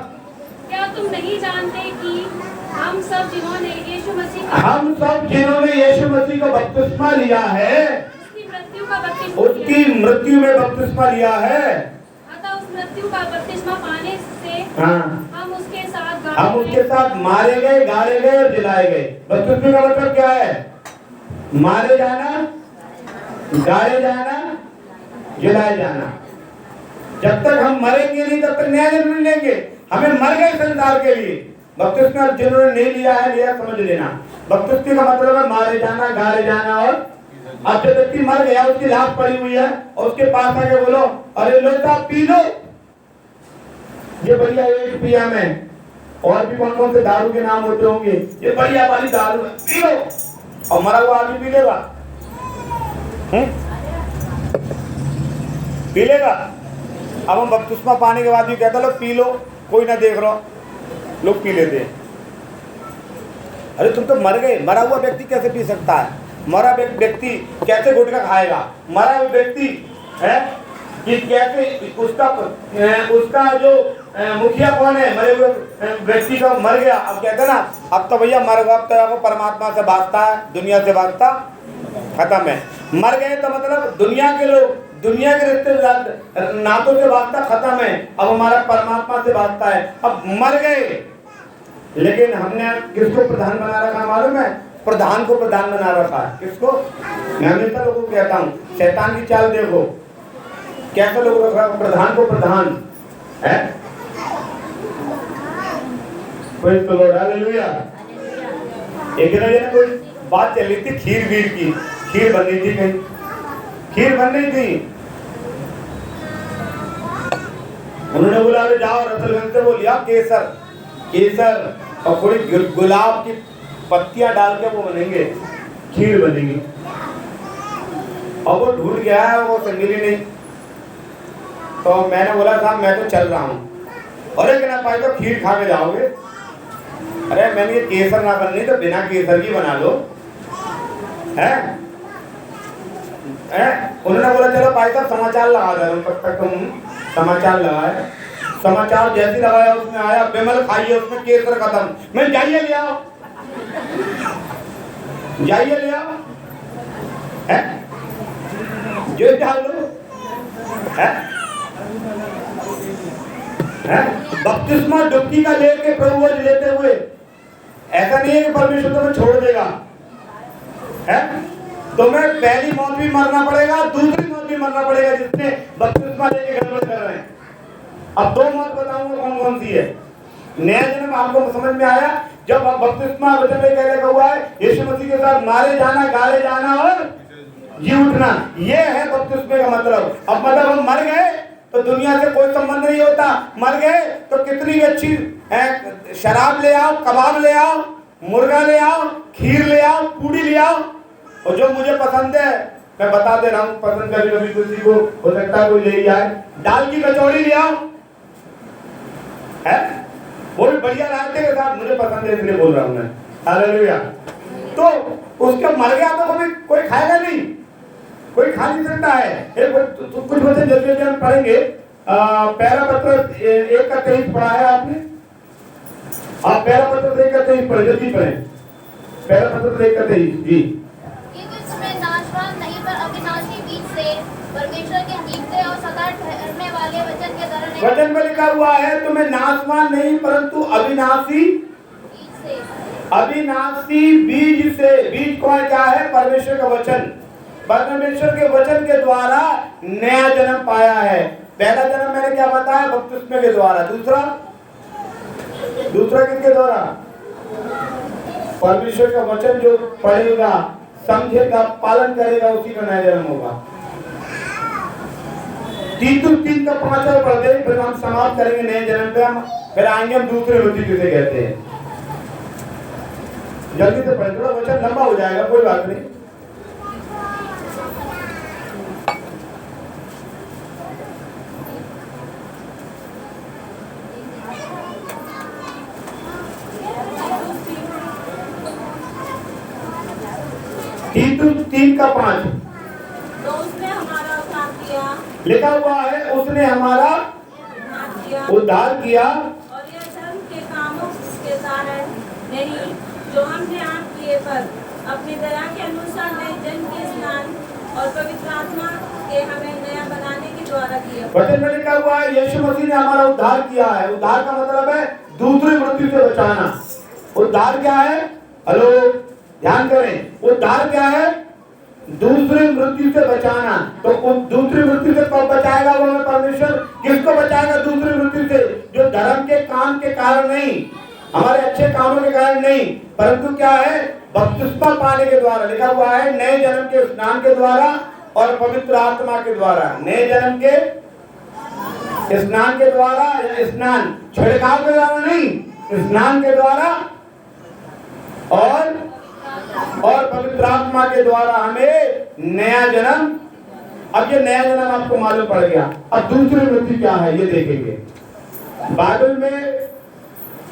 क्या तुम नहीं जानते कि हम सब जिन्होंने यीशु मसीह का बपतिस्मा लिया है, उसकी मृत्यु में बपतिस्मा लिया है, अतः उस मृत्यु का बपतिस्मा पाने से हम उसके साथ मारे गए, गाड़े गए और जलाए गए। बपतिस्मे का मतलब क्या है? मारे जाना, गाड़े जाना, जलाए जाना। जब तक हम मरेंगे नहीं तब तक नया जन्म नहीं लेंगे। हमें मर गए संसार के लिए। बपतिस्मा जिन्होंने नहीं लिया है, लिया समझ लेना। बपतिस्मे का मतलब है मारे जाना, गाड़े जाना। और अब जब व्यक्ति मर गया, उसकी लाश पड़ी हुई है और उसके पास आके बोलो, अरे लो साहब पी लो, ये बढ़िया एक पिया में, और भी कौन कौन से दारू के नाम होते होंगे, ये बढ़िया वाली दारू है, पी लो। और मरा हुआ आदमी पी लेगा? पी लेगा? अब हम बपतिस्मा पाने के बाद भी कहता लोग पी लो, कोई ना देख रहा, लोग पी लेते हैं। अरे तुम तो मर गए, मरा हुआ व्यक्ति कैसे पी सकता है? मरा व्यक्ति कैसे गुटखा खाएगा? मरा हुआ व्यक्ति है कि कैसे उसका जो मुखिया कौन है, मरे हुए व्यक्ति का मर गया, अब कहते ना अब तो भैया मर गया, अब तो परमात्मा से वास्ता है, दुनिया से वास्ता खत्म है। मर गए तो मतलब दुनिया के लोग, दुनिया के रिश्ते नातों से वास्ता खत्म है, अब हमारा परमात्मा से वास्ता है। अब मर गए, लेकिन हमने किसको प्रधान बना रखा मालूम है? प्रधान को प्रधान बना रखा है। किसको? मैं हमेशा लोगों को कहता हूँ, शैतान की चाल देखो कैसे लोग रख रहा है, प्रधान को प्रधान है। Praise the Lord, hallelujah. एक दिन कोई बात चल रही थी खीर वीर की, खीर बन रही थी, कहीं खीर बन रही थी। उन्होंने बोला जाओ रसलगंज से वो लिया केसर, केसर और थोड़ी गुलाब की पत्तियां डाल के वो बनेंगे, खीर बनेगी। और वो ढूंढ गया है, वो मिली नहीं। तो मैंने बोला साहब मैं तो चल रहा हूँ। अरे कि ना पाए तो खीर खा के जाओगे? अरे मैंने ये केसर ना बननी तो बिना केसर की बना लो, है? उन्होंने बोला चलो भाई साहब समाचार लगा दे, तब तक तुम समाचार लगाए। समाचार जैसे लगाया उसमें आया विमल खाइए, उसमें केसर खत्म। मैं जाइए ले आओ, जाइए ले आओ, है? जो डाल लो, है? बपतिस्मा डुबकी का लेके प्रभु लेते हुए, ऐसा नहीं है कि परमेश्वर तुम्हें छोड़ देगा, है? तुम्हें पहली मौत भी मरना पड़ेगा, दूसरी मौत भी मरना पड़ेगा, जिसने बपतिस्मा लेके गड़बड़ कर रहे हैं। अब दो मौत बताऊंगा कौन कौन सी है। नया जन्म आपको समझ में आया? जब बपतिस्मा वचन में क्या लिखा हुआ है? यीशु मसीह के साथ मारे जाना, गाले जाना और जी उठना, ये है बपतिस्मे का मतलब। अब मतलब हम मर गए तो दुनिया से कोई संबंध नहीं होता। मर गए तो कितनी भी अच्छी शराब ले आओ, कबाब ले आओ, मुर्गा ले आओ, खीर ले आओ, पूड़ी ले आओ, और जो मुझे पसंद है मैं बता दे रहा हूँ, पसंद कभी कभी किसी को हो सकता है कोई ले जाए, दाल की कचौड़ी ले आओ, है? वो भी बढ़िया रायते के साथ, मुझे पसंद है इसलिए बोल रहा हूँ मैं, हालेलुया। तो उसका मर गया तो कभी कोई खाएगा नहीं, कोई खा नहीं सकता है। कुछ वचन जल्दी जल्दी हम पढ़ेंगे। पहला पत्र 1 का 23 पढ़ा है आपने? आप पहला पत्र 1 का 23 पढ़े, जल्दी पढ़े। पहला पत्र 1 का 23 जी। सदा ठहरने वाले वचन के द्वारा नहीं वचन में लिखा हुआ है तुम्हें नाशवान नहीं परंतु अविनाशी से अविनाशी बीज से। बीज कौन क्या है? परमेश्वर का वचन। परमेश्वर के वचन के द्वारा नया जन्म पाया है। पहला जन्म मैंने क्या बताया? बपतिस्मे के द्वारा। दूसरा किसके द्वारा? परमेश्वर का वचन जो पढ़ेगा, समझेगा, पालन करेगा, उसी का नया जन्म होगा। तीतुस 3 का 5 पढ़ दे, फिर हम समाप्त करेंगे नए जन्म पे। हम फिर आएंगे हम दूसरे वचन जिसे कहते हैं। जल्दी से पढ़, थोड़ा वचन लंबा हो जाएगा, कोई बात नहीं। तीतुस 3 का 5 तो उसने हमारा उद्धार किया, लिखा हुआ है उसने हमारा उद्धार किया और यह धर्म के कामों के कारण नहीं जो हमने आप किए पर अपनी दया के अनुसार नए जन्म के स्नान और पवित्र आत्मा के हमें नया बनाने के द्वारा किया। वचन में लिखा हुआ है यीशु मसीह ने हमारा उद्धार किया है। उद्धार का मतलब है दूसरी मृत्यु से बचाना। उद्धार क्या है? हेलो, ध्यान करें। उद्धार क्या है? दूसरी मृत्यु से बचाना। तो दूसरी मृत्यु से कब बचाएगा वो हमें परमेश्वर? किसको बचाएगा दूसरी मृत्यु से? जो धर्म के काम के कारण नहीं, हमारे अच्छे कामों के कारण नहीं, परंतु क्या है? बपतिस्मा पाने के द्वारा। लिखा हुआ है नए जन्म के स्नान के द्वारा और पवित्र आत्मा के द्वारा। नए जन्म के स्नान के द्वारा, स्नान छिड़काव के द्वारा नहीं, स्नान के द्वारा और पवित्र आत्मा के द्वारा हमें नया जन्म। अब ये नया जन्म आपको मालूम पड़ गया। अब दूसरी मृत्यु क्या है ये देखेंगे। बाइबल में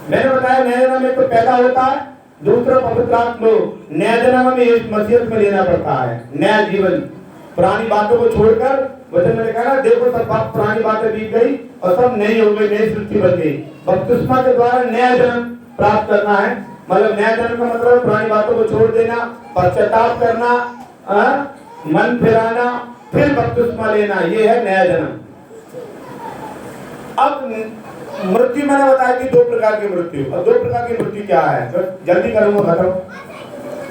मैंने बताया नया जन्म एक तो पैदा होता है, दूसरा पवित्र आत्मा। नया जन्म हमें इस मसीहत में लेना पड़ता है, नया जीवन। पुरानी बातों को छोड़कर वचन में लिखा है देखो सब पुरानी बातें बीत गई और सब नई हो गई, नई सृष्टि बन गई। बपतिस्मा के द्वारा नया जन्म प्राप्त करना है। मतलब नया जन्म का मतलब पुरानी बातों को छोड़ देना, पश्चाताप करना, मन फिराना, फिर बपतिस्मा लेना, ये है नया जन्म। अब मृत्यु मैंने बताया कि 2 प्रकार की मृत्यु। और 2 प्रकार की मृत्यु क्या है? तो जल्दी करूंगा, खत्म,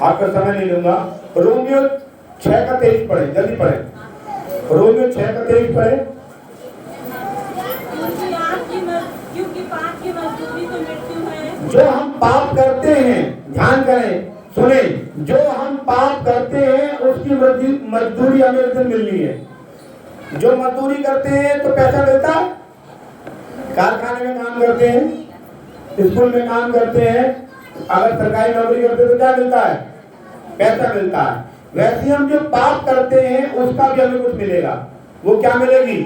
आपका समय नहीं लूंगा। रोमियो 6 का 23 पढ़े, जल्दी पढ़े। रोमियो 6 का 23 पढ़े। क्योंकि पाप की मजदूरी तो मृत्यु है। जो हम पाप करते हैं, ध्यान करें, सुने, जो हम पाप करते हैं उसकी मजदूरी हमें एक दिन मिलनी है। जो मजदूरी करते हैं तो पैसा मिलता है। कारखाने में काम करते हैं, स्कूल में काम करते हैं, अगर सरकारी नौकरी करते हैं तो क्या मिलता है? पैसा मिलता है। वैसे ही हम जो पाप करते हैं उसका भी हमें कुछ मिलेगा। वो क्या मिलेगी?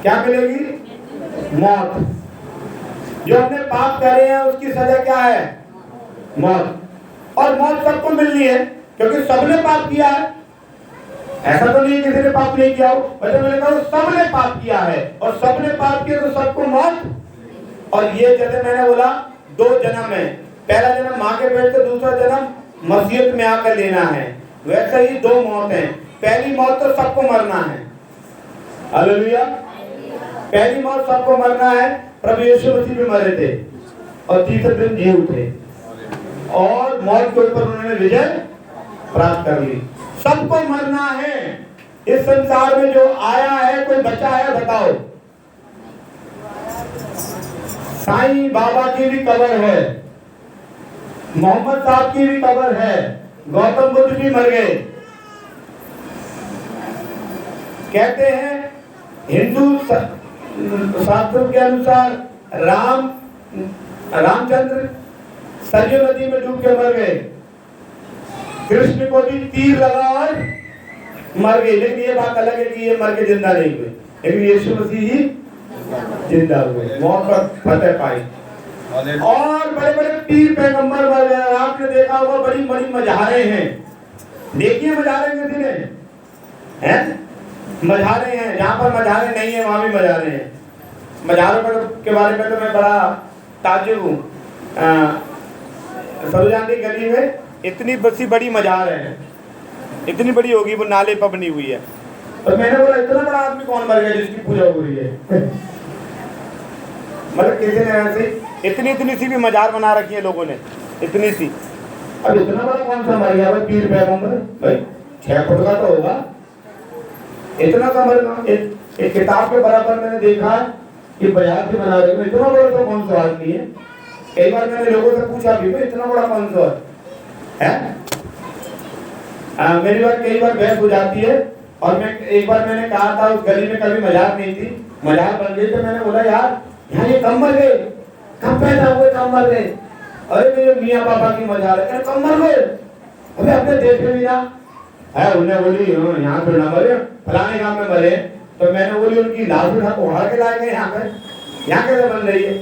क्या मिलेगी? मौत। जो हमने पाप करे हैं उसकी सजा क्या है? मौत। और मौत सबको मिलनी है क्योंकि सबने पाप किया है। ऐसा तो नहीं किसी ने पाप नहीं किया हो। वचन में लिखा है सबने पाप किया है और सबने पाप किया तो सबको मौत। और ये जैसे मैंने बोला 2 जन्म है। पहला जन्म माँ के पेट से, दूसरा जन्म मसीहत में आकर लेना है। वैसे ही 2 मौत हैं। पहली मौत तो सबको मरना है। हालेलुया। पहली मौत सबको मरना है। प्रभु यीशु मसीह भी मरे थे और तीसरे दिन जी उठे और मौत के ऊपर उन्होंने विजय प्राप्त कर ली। सबको मरना है। इस संसार में जो आया है कोई बचा है? बताओ। साईं बाबा की भी कब्र है, मोहम्मद साहब की भी कब्र है, गौतम बुद्ध भी मर गए। कहते हैं हिंदू शास्त्रों के अनुसार रामचंद्र सरयू नदी में डूब के मर गए। कृष्ण को भी तीर लगा और मर गए। लेकिन ये बात अलग है कि ये मर के जिंदा नहीं हुए, लेकिन यीशु मसीह ही जिंदा हुए, मौत पर फतेह पाई। और बड़े बड़े पीर पैगंबर मर गए। आपने देखा होगा बड़ी बड़ी मजारें हैं। देखिए मजारें किसी ने हैं? मजारें हैं। जहाँ पर मजारें नहीं है वहाँ भी मजारें हैं। मजारों के बारे में तो मैं बड़ा ताज्जुब हूँ। सरोजानी गली में इतनी बड़ी मजार है, इतनी बड़ी होगी, वो नाले पर बनी हुई है। तो मैंने बोला इतना बड़ा आदमी कौन मर गया जिसकी पूजा हो रही है? मतलब किसी ने ऐसे इतनी इतनी सी भी मजार बना रखी है लोगों ने, इतनी सी। अब इतना बड़ा कौन सा मर गया भाई? पीर पैगंबर भाई 6 फुट का तो होगा, इतना सा मर गया। एक किताब के बराबर मैंने देखा कि बाजार से बना रहे हो, इतना बड़ा तो कौन सा आदमी है? कई बार मैंने लोगों से पूछा भी इतना बड़ा कौन सा है? मेरी बात कई बार बहस हो जाती है। और मैं एक बार मैंने कहा था उस गली में कभी मजार नहीं थी, मजार बन गई, तो मैंने बोला यार यहाँ ये कम मर गए, कब पैदा हुए कम मर गए? अरे मेरे मियाँ बाबा की मजार है, कम मर गए, अबे अपने देश में भी ना है। उन्हें बोली यहाँ पे ना मरे, फलाने गांव में मरे। तो मैंने बोली उनकी लाश उठा उड़ा के लाए गए यहाँ पे, यहाँ कैसे बन रही है?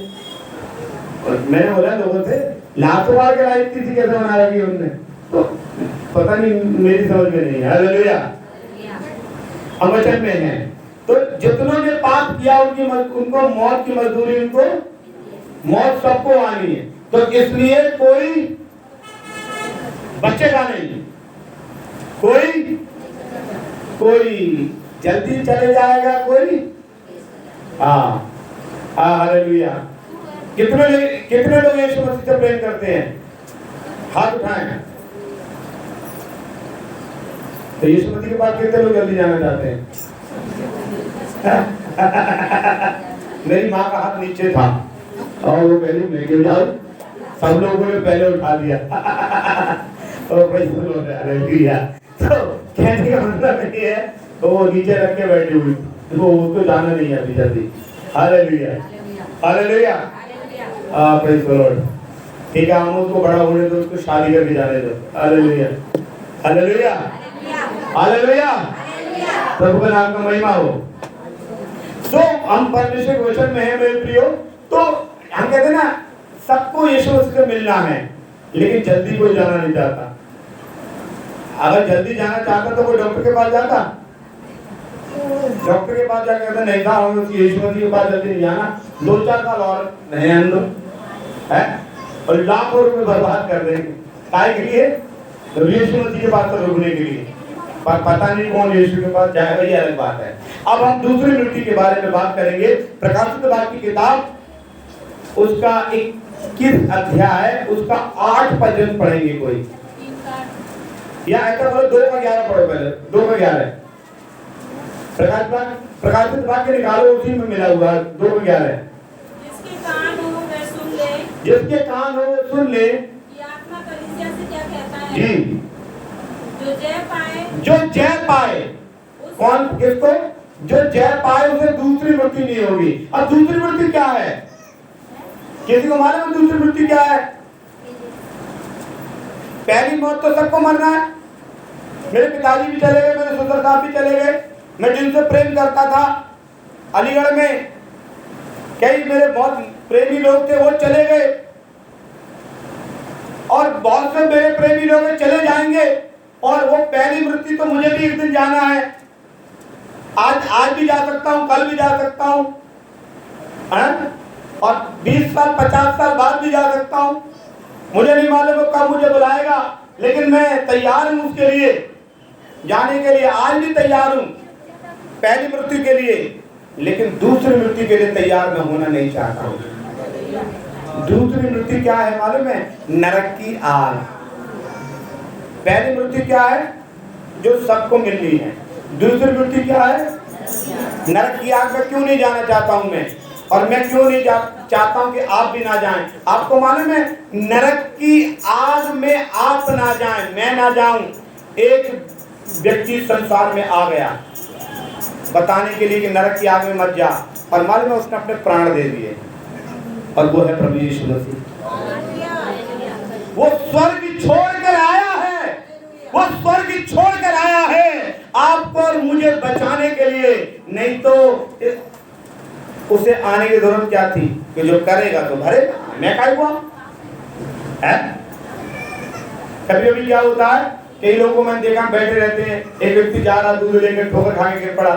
और मैंने बोला लोगों से लाश उड़ा के लाई थी कैसे बना रखी उनने? तो पता नहीं, मेरी समझ में नहीं है। हालेलुया, हम वचन में हैं। तो जितनों ने पाप किया उनको मौत की मजदूरी, उनको मौत सबको आनी है। तो इसलिए कोई बचेगा नहीं, कोई जल्दी चले जाएगा, कोई हालेलुया। कितने लोग यीशु मसीह से प्रेम करते हैं? हाथ उठाएं। तो यीशु मसीह के पास कितने लोग जल्दी जाना चाहते हैं? मेरी माँ का हाथ नीचे था और वो पहले मैं क्यों जाऊं, सब लोगों ने पहले उठा लिया। और हालेलुया। तो कहने का मतलब ये है तो वो नीचे रख के बैठी हुई, तो उसको जाना नहीं है अभी जल्दी। Hallelujah, hallelujah, praise the Lord. ठीक है, हम उसको बड़ा होने दो, उसको शादी करके जाने दो। हालेलुया, हालेलुया, हालेलुया, प्रभु का नाम का महिमा हो। तो हम परमेश्वर के वचन में हैं मेरे प्रियो। तो हम कहते हैं ना सबको यीशु मसीह से मिलना है, लेकिन जल्दी कोई जाना नहीं चाहता। अगर जल्दी जाना चाहता तो कोई डॉक्टर के पास जाता? डॉक्टर के पास जाकर कहता नहीं था हमें यीशु मसीह के पास जल्दी नहीं जाना, 2-4 साल और नहीं अंदर है, और लाखों रुपए बर्बाद कर देंगे काय के लिए? तो यीशु मसीह के पास तो रुकने के लिए। पर पता नहीं कौन यीशु के पास जाएगा, ये अलग बात है। अब हम दूसरी मृत्यु के बारे में बात करेंगे। प्रकाशित वाक्य की किताब उसका 21 अध्याय उसका 8 पद पढ़ेंगे कोई, या ऐसा बोलो 2 का 11 पढ़ो पहले, 2 का 11 प्रकाशित वाक्य निकालो, उसी में मिला हुआ 2 का 11। जिसके कान हो वह सुन ले, जिसके कान हो वो सुन ले ये आत्मा कलीसिया से क्या कहता है। जी, जो जय पाए, जो जय पाए, कौन किसको? जो जय पाए उसे दूसरी मृत्यु नहीं होगी। अब दूसरी मृत्यु क्या है? किसी को मालूम है दूसरी मृत्यु क्या है? पहली मौत तो सबको मरना है। मेरे पिताजी भी चले गए, मेरे ससुर साहब भी चले गए, मैं जिनसे प्रेम करता था अलीगढ़ में, कई मेरे बहुत प्रेमी लोग थे वो चले गए, और बहुत से मेरे प्रेमी लोग चले जाएंगे, और वो पहली मृत्यु तो मुझे भी एक दिन जाना है। आज भी जा सकता हूँ, कल भी जा सकता हूँ, और 20 साल 50 साल बाद भी जा सकता हूँ। मुझे नहीं मालूम कब मुझे बुलाएगा, लेकिन मैं तैयार हूँ उसके लिए, जाने के लिए आज भी तैयार हूँ पहली मृत्यु के लिए, लेकिन दूसरी मृत्यु के लिए तैयार मैं होना नहीं चाहता हूँ। दूसरी मृत्यु क्या है मालूम है? नरक की आग। पहली मृत्यु क्या है? जो सबको मिलनी है। दूसरी मृत्यु क्या है? नरक की आग में क्यों नहीं जाना चाहता हूं मैं, और मैं क्यों नहीं चाहता हूं कि आप भी ना जाएं। आपको मालूम है नरक की आग में आप ना जाएं, मैं ना जाऊं। एक व्यक्ति संसार में आ गया बताने के लिए कि नरक की आग में मत जा, और मालूम है उसने अपने प्राण दे दिए, और वो है प्रभु यीशु मसीह। वो स्वर्ग छोड़कर आया है, वो स्वर्ग छोड़कर आया है आपको और मुझे बचाने के लिए। नहीं तो उसे आने की जरूरत क्या थी कि जो करेगा तो भरेगा, मैं क्या हुआ है? कभी कभी क्या होता है, कई लोगों को मैंने देखा बैठे रहते हैं, एक व्यक्ति जा रहा दूध लेकर ठोकर खा के गिर पड़ा,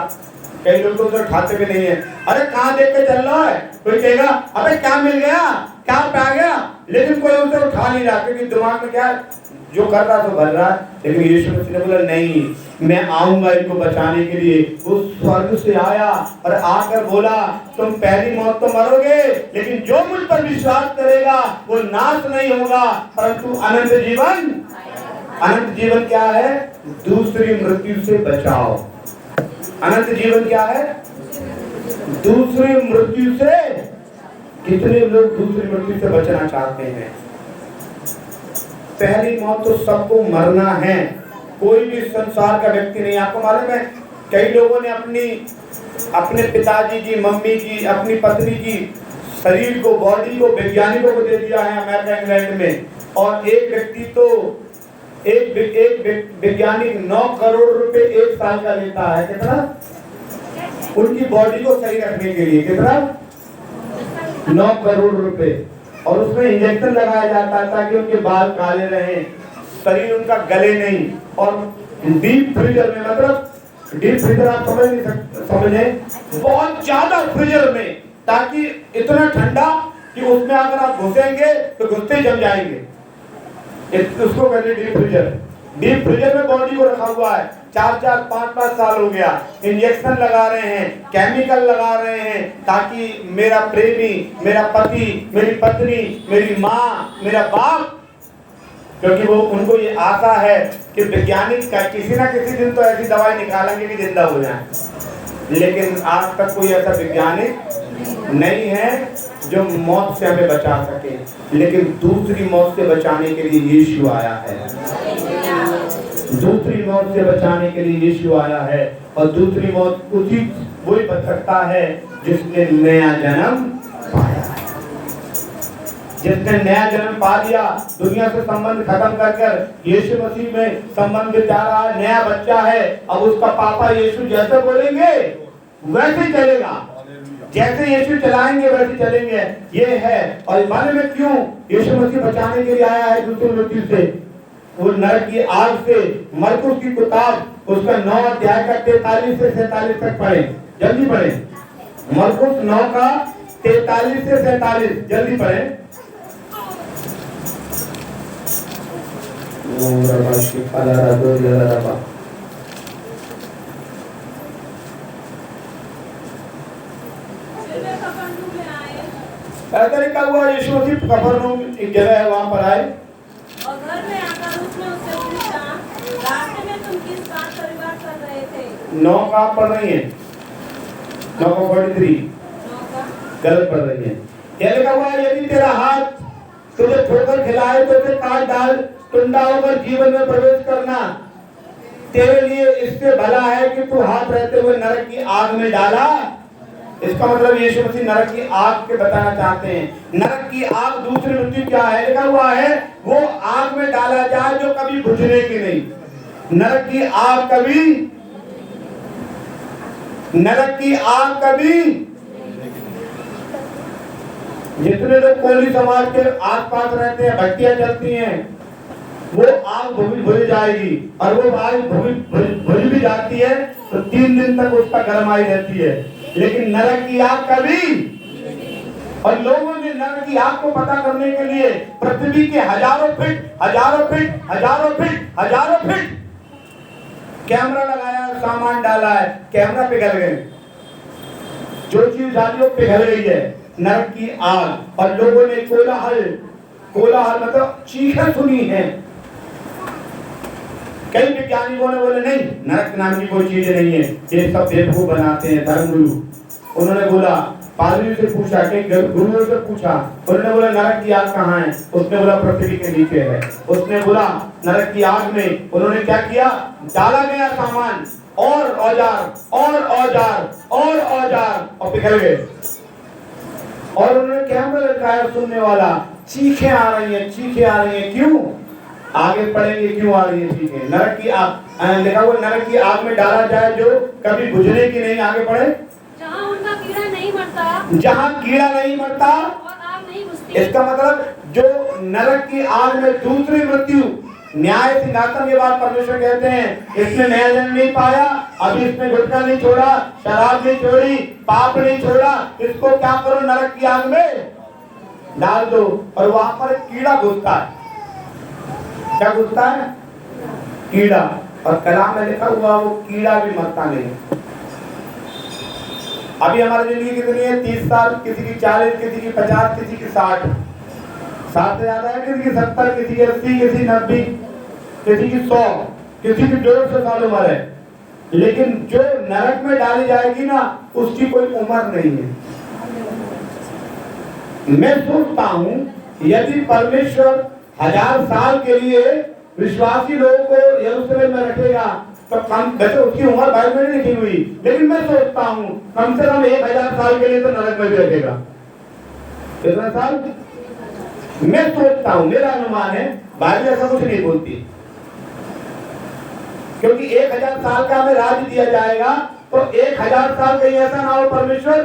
कई लोग तो उसे उठाते भी नहीं है। अरे कहाँ देख के चल रहा है? कोई कहेगा अबे क्या मिल गया, क्या पा गया, लेकिन कोई उसे उठा नहीं रहा, क्योंकि दिमाग में क्या जो कर रहा तो भर रहा है। लेकिन यीशु मसीह ने बोला नहीं, मैं आऊंगा इनको बचाने के लिए। वो स्वर्ग से आया और आकर बोला तुम पहली मौत तो मरोगे, लेकिन जो मुझ पर विश्वास करेगा वो नाश नहीं होगा परंतु अनंत जीवन। अनंत जीवन क्या है? दूसरी मृत्यु से बचाओ। अनंत जीवन क्या है? दूसरी मृत्यु से। कितने लोग दूसरी मृत्यु से बचना चाहते हैं? पहली मौत तो सबको मरना है, कोई भी संसार का व्यक्ति नहीं। आपको मालूम है कई लोगों ने अपने पिताजी की, मम्मी की, अपनी पत्नी की शरीर को, बॉडी को वैज्ञानिकों को दे दिया है अमेरिका इंग्लैंड में। और एक व्यक्ति तो एक वैज्ञानिक 9 करोड़ रुपए 1 साल का लेता है। कितना? उनकी बॉडी को सही रखने के लिए कितना? 9 करोड़ रुपए। और उसमें इंजेक्शन लगाया जाता है ताकि उनके बाल काले रहें, शरीर उनका गले नहीं। और डीप फ्रीजर में, मतलब डीप फ्रीजर आप समझे बहुत ज्यादा फ्रीजर में, ताकि इतना ठंडा कि उसमें अगर आप घुसेंगे तो घुसते ही जम जाएंगे। उसको कहते हैं डीप फ्रीजर। डीप फ्रीजर में बॉडी को रखा हुआ है। 4-4, 5-5 साल हो गया। इंजेक्शन लगा रहे हैं, केमिकल लगा रहे हैं ताकि मेरा प्रेमी, मेरा पति, मेरी पत्नी, मेरी माँ, मेरा बाप, क्योंकि वो उनको ये आशा है कि वैज्ञानिक का किसी ना किसी दिन तो ऐसी दवाई निकालेंगे कि जिंदा हो जाए। लेकिन आज तक कोई ऐसा वैज्ञानिक नहीं है जो मौत से हमें बचा सके। लेकिन दूसरी मौत से बचाने के लिए यीशु आया है। दूसरी मौत से बचाने के लिए यीशु आया है। और दूसरी मौत उसी वही बच सकता है जिसने नया जन्म पाया है। जिसने नया जन्म पा लिया, दुनिया से संबंध खत्म कर यीशु मसीह में संबंध बिता रहा है, नया बच्चा है। अब उसका पापा यीशु जैसे बोलेंगे वैसे ही चलेगा, जैसे यीशु चलाएंगे वैसे चलेंगे। ये है। और मालूम है क्यों यीशु मसीह बचाने के लिए आया है दूसरी मृत्यु से, वो नरक की आग से। मरकुस की किताब उसका 9 अध्याय का 43 से 47 तक पढ़े, जल्दी पढ़े। मरकुस 9 का 43 से 47 जल्दी पढ़े। ऐसा लिखा हुआ यीशु मसीह कफरनहूम एक जगह है, वहां पर आए और घर में आकर उसने उससे पूछा, रास्ते में तुम किस बात पर बात कर रहे थे? 9 का आप पढ़ रही है, 9 का 43 गलत पढ़ रही है। क्या लिखा हुआ है? यदि तेरा हाथ तुझे ठोकर खिलाए तो उसे काट डाल, टुंडा होकर जीवन में प्रवेश करना तेरे लिए इससे भला है कि तू हाथ रहते हुए नरक की आग में डाला। इसका मतलब यीशु मसीह नरक की आग के बताना चाहते हैं। नरक की आग दूसरी मृत्यु क्या है? लिखा हुआ है वो आग में डाला जाए जो कभी बुझने की नहीं। नरक की आग कभी, नरक की आग कभी, जितने लोग कोली समाज के आसपास रहते हैं, भट्टियां चलती हैं, वो आग भुज जाएगी। और वो आग भुज भी जाती है तो 3 दिन तक उसका गरमाई रहती है, लेकिन नरक की आग कभी। और लोगों ने नरक की आग को पता करने के लिए पृथ्वी के हजारों फीट कैमरा लगाया, सामान डाला है, कैमरा पिघल गए, जो चीज डाली वो पिघल गई है, नरक की आग। और लोगों ने कोलाहल मतलब चीखें सुनी है। कई वैज्ञानिकों ने बोले नहीं, नरक नाम की कोई चीज नहीं है, ये सब बेवकूफ बनाते हैं धर्मगुरु। उन्होंने बोला, पादरी से पूछा, कई गुरुओं से पूछा, उन्होंने बोला नरक की आग कहाँ है? उसने बोला पृथ्वी के नीचे है। उसने बोला नरक की आग में उन्होंने क्या किया? डाला गया सामान और औजार और पिघल गए। और उन्होंने कैमरा लगाया सुनने वाला, चीखें आ रही हैं। क्यों? आगे पढ़ेंगे क्यों आ रही है चीखें। नरक की आग, लिखा हुआ नरक की आग में डाला जाए जो कभी बुझने की नहीं। आगे पढ़े। जहाँ उनका कीड़ा नहीं मरता, जहाँ कीड़ा नहीं मरता और आग नहीं बुझती। इसका मतलब जो नरक की आग में दूसरी मृत्यु, न्याय सिंहासन के बाद परमेश्वर कहते हैं इसने नया जन्म नहीं पाया, अभी इसने गुटखा नहीं छोड़ा, शराब नहीं छोड़ी, पाप नहीं छोड़ा, इसको क्या करो? नरक की आग में डाल दो। और वहां पर कीड़ा घुसता है। क्या घुसता है? कीड़ा। और कलाम में लिखा हुआ वो कीड़ा भी मरता नहीं। अभी हमारी जिंदगी कितनी है? 30 साल, किसी की 40, किसी की 50, किसी की 60 से ज्यादा है, किसी की 70, किसी की 80, किसी 90, किसी की 100, किसी की 150 साल उम्र है। लेकिन जो नरक में डाली जाएगी ना, उसकी कोई उम्र नहीं है। मैं सोचता हूं यदि परमेश्वर 1000 साल के लिए विश्वासी लोगों को यरूशलेम में रखेगा तो कम, वैसे उसकी उम्र बाइबल में नहीं लिखी हुई, लेकिन मैं सोचता हूं कम से कम 1000 साल के लिए तो नरक में भी रखेगा। कितना साल? मैं सोचता हूं, मेरा अनुमान है, बाइबल ऐसा कुछ नहीं बोलती, क्योंकि 1000 साल का हमें राज्य दिया जाएगा, तो 1000 साल कहीं ऐसा ना हो परमेश्वर।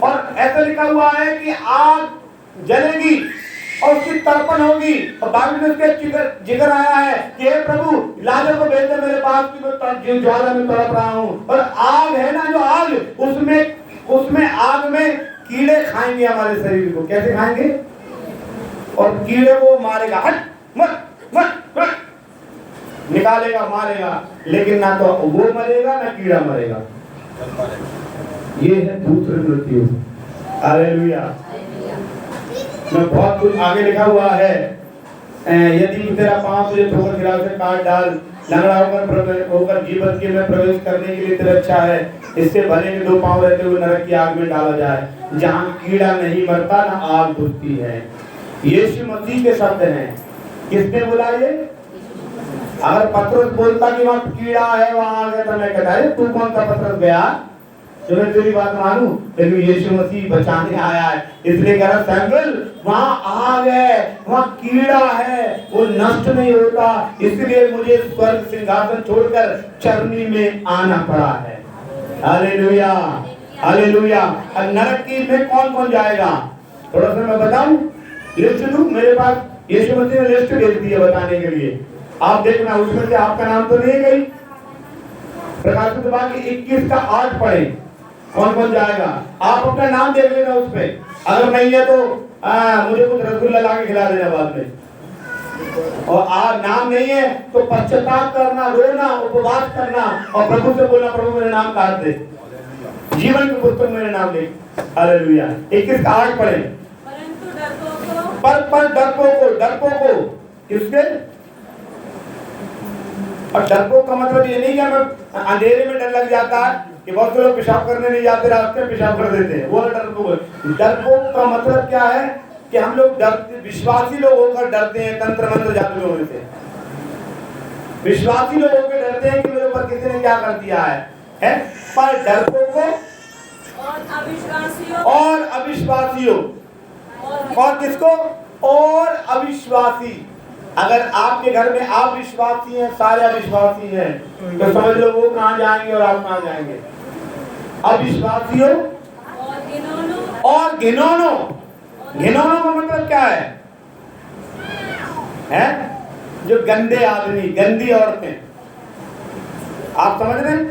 और ऐसा लिखा हुआ है कि आग जलेगी और उसकी तर्पण होगी, और बाइबल में उसके जिक्र आया है कि हे प्रभु लाजर को भेज दे मेरे पास की मैं ज्वाला में तड़प रहा हूं। और आग है ना, जो आग, उसमें आग में कीड़े खाएंगे हमारे शरीर को। कैसे खाएंगे? और कीड़े को मारेगा, हट मत मत मत, निकालेगा, मारेगा, लेकिन ना तो वो मरेगा ना कीड़ा मरेगा। ये है दूसरी मृत्यु। हालेलुया। मैं बहुत कुछ आगे लिखा हुआ है, यदि तेरा पांव तुझे ठोकर खिला से काट डाल, लंगड़ा होकर जीवन के में प्रवेश करने के लिए तेरा अच्छा है, इससे भले के 2 पांव रहते हुए नरक की आग में डाला जाए, जहां कीड़ा नहीं मरता ना आग बुझती है। यीशु मसीह के शब्द हैं। किसने बोला ये? अगर पतरस बोलता कि वहां कीड़ा है, वहां आग है, तो मैं कहता है तू कौन सा पतरस गया तो मैं तेरी बात मानूं? लेकिन यीशु मसीह बचाने आया है, इसलिए कह रहा सैमुएल वहां आग है, वहां कीड़ा है, वो नष्ट नहीं होता, इसलिए मुझे स्वर्ग सिंहासन छोड़कर चरनी में आना पड़ा है। Hallelujah hallelujah. नरक की में कौन कौन जाएगा? थोड़ा सा मैं बताऊं, लिस्ट दूं? मेरे पास यीशु मसीह ने लिस्ट भेज दी है बताने के लिए, आप देखना, उसमें से आपका नाम तो नहीं गई। प्रकाशित वाक्य 21 का 8 पढ़े, कौन कौन जाएगा। आप अपना नाम देख लेना उस पे, अगर नहीं है तो मुझे कुछ रसगुल्ला ला के खिला देना बाद में। और नाम नहीं है तो पश्चाताप करना, रोना, उपवास करना और प्रभु से बोलना प्रभु मेरे नाम काट दे, जीवन की पुस्तक में मेरे नाम लिख। हालेलुया। 21 का 8 पढ़े। परंतु डरपोकों डरपोको किसके? और डरपोक का मतलब ये नहीं कि हमें अंधेरे में डर लग जाता है, कि बहुत से लोग पेशाब करने नहीं जाते, रास्ते में पेशाब कर देते हैं, वो डरपोक। डरपोक का मतलब क्या है कि हम लोग डरते, विश्वासी लोग होकर डरते हैं तंत्र मंत्र जादू होने से। विश्वासी लोग होकर डरते हैं कि मेरे ऊपर किसी ने क्या कर दिया है? पर डरपोकों और अविश्वासियों और किसको? और अविश्वासी। अगर आपके घर में आप विश्वासी हैं, सारे अविश्वासी हैं, तो समझ लो वो कहां जाएंगे और आप कहां जाएंगे? अविश्वासियों और घिनौनों। घिनौनों का मतलब क्या है? जो गंदे आदमी, गंदी औरतें, आप समझ रहे हैं?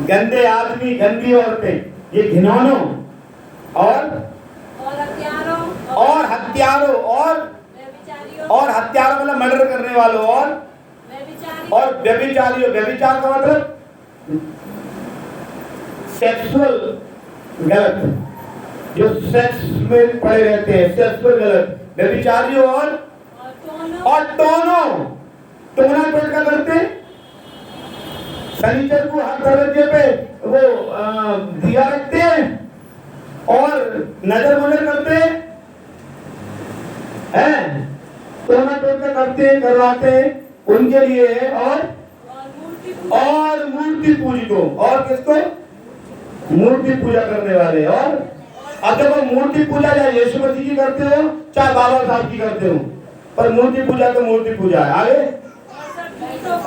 गंदे आदमी, गंदी औरतें, ये घिनौनों और हत्यारों और हत्यारों मतलब मर्डर करने वालों और व्यभिचारियों। व्यभिचार का मतलब सेक्सुअल गलत, जो सेक्स में पड़े रहते हैं, सेक्सुअल गलत, व्यभिचारियों और टोना टोट का करते। शनिचर को हर दरवाजे पे वो दिया रखते हैं और नजर बजर करते हैं, टोना टोट का करते हैं, करवाते हैं, उनके लिए है। और मूर्ति पूजकों, और किसको? मूर्ति पूजा करने वाले। और अब देखो, मूर्ति पूजा चाहे यीशु मसीह की करते हो चाहे बाबा साहब की करते हो, पर मूर्ति पूजा तो मूर्ति पूजा है। आगे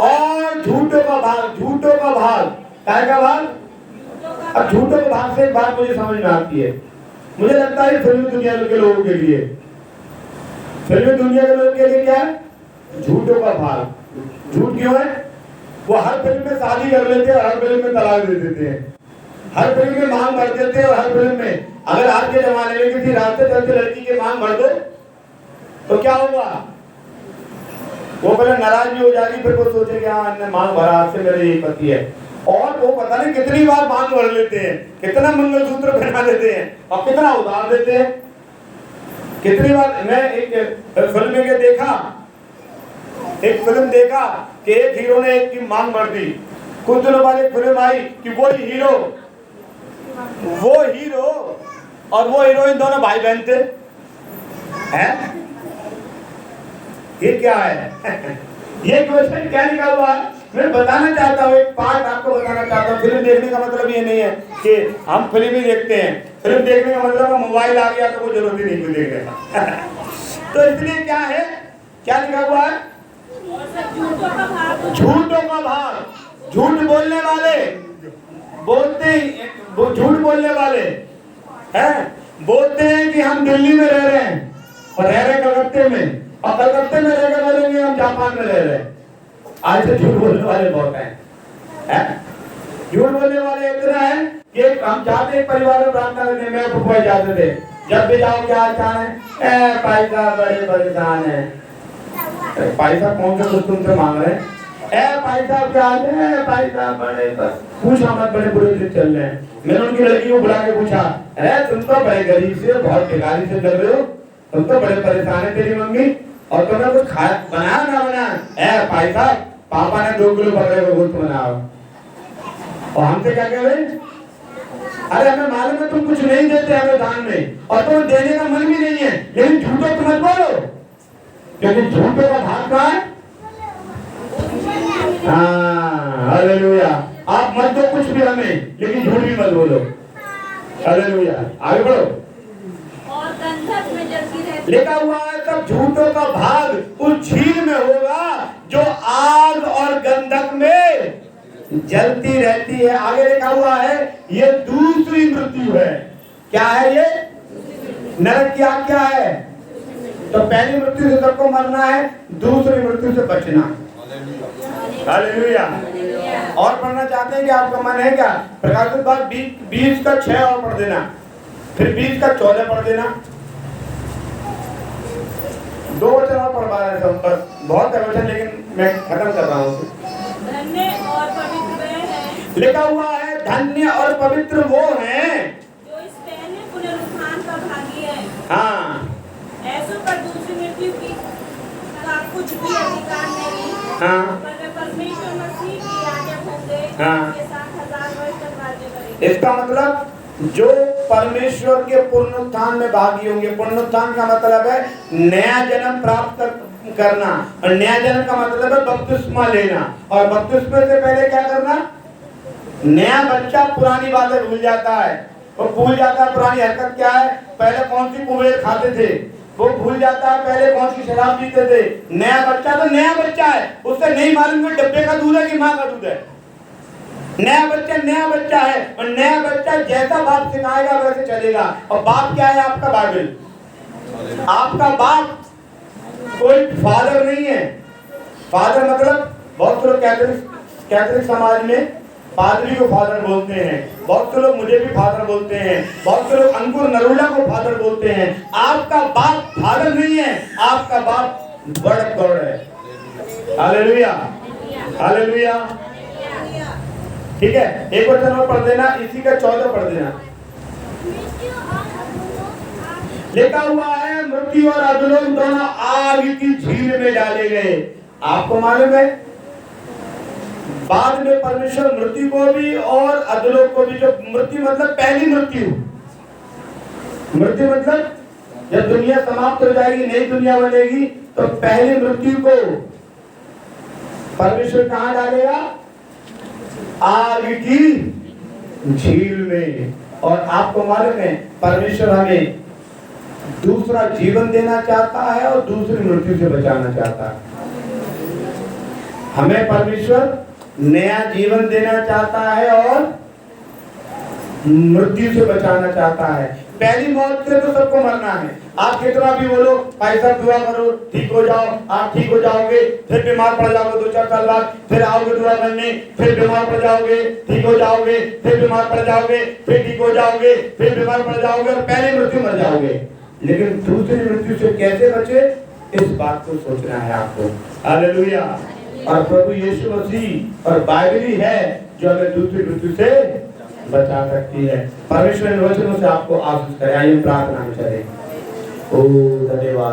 और झूठों का भाग काय का भाग? अब झूठों के भाग से एक बात मुझे समझ में आती है, मुझे लगता है फिल्मी दुनिया के लोगों के लिए, फिल्मी दुनिया के लोगों के लिए क्या है? झूठों का भाग। झूठ क्यों है? वो हर फिल्म में शादी कर लेते हैं और हर फिल्म में तलाक दे देते हैं, हर फिल्म में मांग भर देते हैं और हर फिल्म में, अगर आज के जमाने में किसी रास्ते चलते लड़की की मांग भर दो तो क्या होगा? वो पहले नाराज भी हो जाएगी, फिर वो सोचेगी हाँ इन्हें मांग भरा, आपसे मेरे यही पति है। और वो पता नहीं कितनी बार मांग भर लेते हैं, कितना मंगलसूत्र पहना देते हैं और कितना उधार देते हैं। कितनी बार मैं एक फिल्म के देखा, एक फिल्म देखा कि एक हीरो ने एक की मांग भर दी। कुछ दिनों बाद एक फिल्म आई कि वो हीरो और वो हीरोइन दोनों भाई बहन थे। हैं? ये क्या है? ये क्वेश्चन क्या निकला हुआ है? मैं बताना चाहता हूँ, एक पार्ट आपको बताना चाहता हूँ। फिल्म देखने का मतलब ये नहीं है कि हम फिल्म ही देखते हैं। फिल्म देखने का मतलब मोबाइल आ गया तो कोई जरूरत ही नहीं देखने का। तो इसलिए क्या है, क्या लिखा हुआ है? झूठों का भाग। झूठ बोलने वाले झूठ बोलने वाले हैं, बोलते हैं कि हम दिल्ली में रह रहे हैं और रह रहे कलकत्ते में, और कलकत्ते में रहकर बोलेंगे हम जापान में रह रहे हैं। आज तो झूठ बोलने वाले बहुत हैं। झूठ बोलने वाले इतना है कि हम जाते एक परिवार में प्रार्थना करने में फुफा जाते थे, जब भी जाओ क्या हाल है, भाई साहब बड़े परेशान है। भाई साहब कौन से कुछ तुमसे मांग रहे हैं? भाई साहब क्या हाल है? भाई साहब बड़े पूछा मत, बड़े बुरे दिन चल रहे हैं। मैंने उनकी लड़की को बुला के पूछा, अरे तुम तो बड़े गरीब से, बहुत बेकारी से चल रहे हो, तुम तो बड़े परेशान है तेरी मम्मी, और तुमने कुछ खाया बनाया ना बनाया? भाई साहब पापा ने 2 किलो बकरे का गोश्त बनाया। और हमसे क्या कह रहे? अरे हमें मालूम है तुम कुछ नहीं देते हमें दान में, और तुम्हें देने का मन भी नहीं है, लेकिन झूठो तुम मत बोलो, क्योंकि झूठों का भाग कहाँ है? हालेलुया। आप मत दो कुछ भी हमें, लेकिन झूठ भी मत बोलो। हालेलुया। आगे बढ़ो। और गंधक में जलती रहती। लिखा हुआ है तब झूठों का भाग उस झील में होगा जो आग और गंधक में जलती रहती है। आगे लिखा हुआ है ये दूसरी मृत्यु है। क्या है ये? नरक की आग क्या है? तो पहली मृत्यु से सबको मरना है, दूसरी मृत्यु से बचना। हालेलुया। और पढ़ना चाहते हैं कि आपका मन है क्या? प्रकाशित बात 20 का 6 और पढ़ देना, फिर 20 का 14 पढ़ देना। 2 वचन और पढ़ पा रहे थे, बस बहुत है वचन, लेकिन मैं खत्म कर रहा हूँ। धन्य और पवित्र वे हैं, लिखा हुआ है धन्य और पवित्र वो हैं जो इस पहले पुनरुत्थान का भागी है। हाँ, ऐसों पर दूसरी मृत्यु की का कुछ भी अधिकार नहीं। हाँ, पर वे परमेश्वर मसीह की आज्ञा होंगे, हाँ। के साथ 1000 वर्ष तक राज्य करेंगे। इसका मतलब जो परमेश्वर के पुनरुत्थान में भागी होंगे। पुनरुत्थान का मतलब है नया जन्म प्राप्त करना, और नया जन्म का मतलब है बपतिस्मा लेना। और बपतिस्मा से पहले क्या करना? नया बच्चा पुरानी बातें भूल जाता है, वो भूल जाता है पुरानी हरकत क्या है, पहले कौन सी कुबेर खाते थे, वो भूल जाता है पहले कौन सी शराब पीते थे। नया बच्चा तो नया बच्चा है, उससे नहीं मालूम कि डब्बे का दूध है कि माँ का दूध है। नया बच्चा है, और नया बच्चा जैसा बाप सिखाएगा वैसे चलेगा। और बाप क्या है? आपका बाइबल। आपका बाप कोई फादर नहीं है। फादर मतलब बहुत से लोग कैथोलिक समाज में पादरी को फादर बोलते हैं, बहुत से लोग मुझे भी फादर बोलते हैं, बहुत से लोग अंकुर नरूला को फादर बोलते हैं। आपका बाप फादर नहीं है, आपका बाप बड़ गॉड है। Hallelujah, hallelujah. ठीक है, एक वचन और पढ़ देना, इसी का 14 पढ़ देना। लिखा हुआ है मृत्यु और अधोलोक दोनों आग की झील में डाले गए। आपको मालूम है बाद में परमेश्वर मृत्यु को भी और अधोलोक को भी, जो मृत्यु मतलब पहली मृत्यु मतलब जब दुनिया समाप्त हो जाएगी, नई दुनिया बनेगी, तो पहली मृत्यु को परमेश्वर कहां डालेगा? आग की झील में। और आपको मालूम है परमेश्वर हमें दूसरा जीवन देना चाहता है और दूसरी मृत्यु से बचाना चाहता है। हमें परमेश्वर नया जीवन देना चाहता है और मृत्यु से बचाना चाहता है। पहली मौत से तो सबको मरना है। आप कितना भी बोलो भाई साहब दुआ करो ठीक हो जाओ, आप ठीक हो जाओगे, फिर बीमार पड़ जाओगे 2-4 साल बाद, फिर आओगे दुआ करने, फिर बीमार पड़ जाओगे, ठीक हो जाओगे, फिर बीमार पड़ जाओगे, फिर ठीक हो जाओगे, फिर बीमार पड़ जाओगे और पहली मृत्यु मर जाओगे। लेकिन दूसरी मृत्यु से कैसे बचे? इस बात को सोचना है आपको। हालेलुया। और प्रभु यीशु मसीह और बाइबल ही है जो हमें दूसरी मृत्यु से बचा सकती है। परमेश्वर इन वचनों से आपको आशीष करे। आइए प्रार्थना में चलें। ओ धन्यवाद।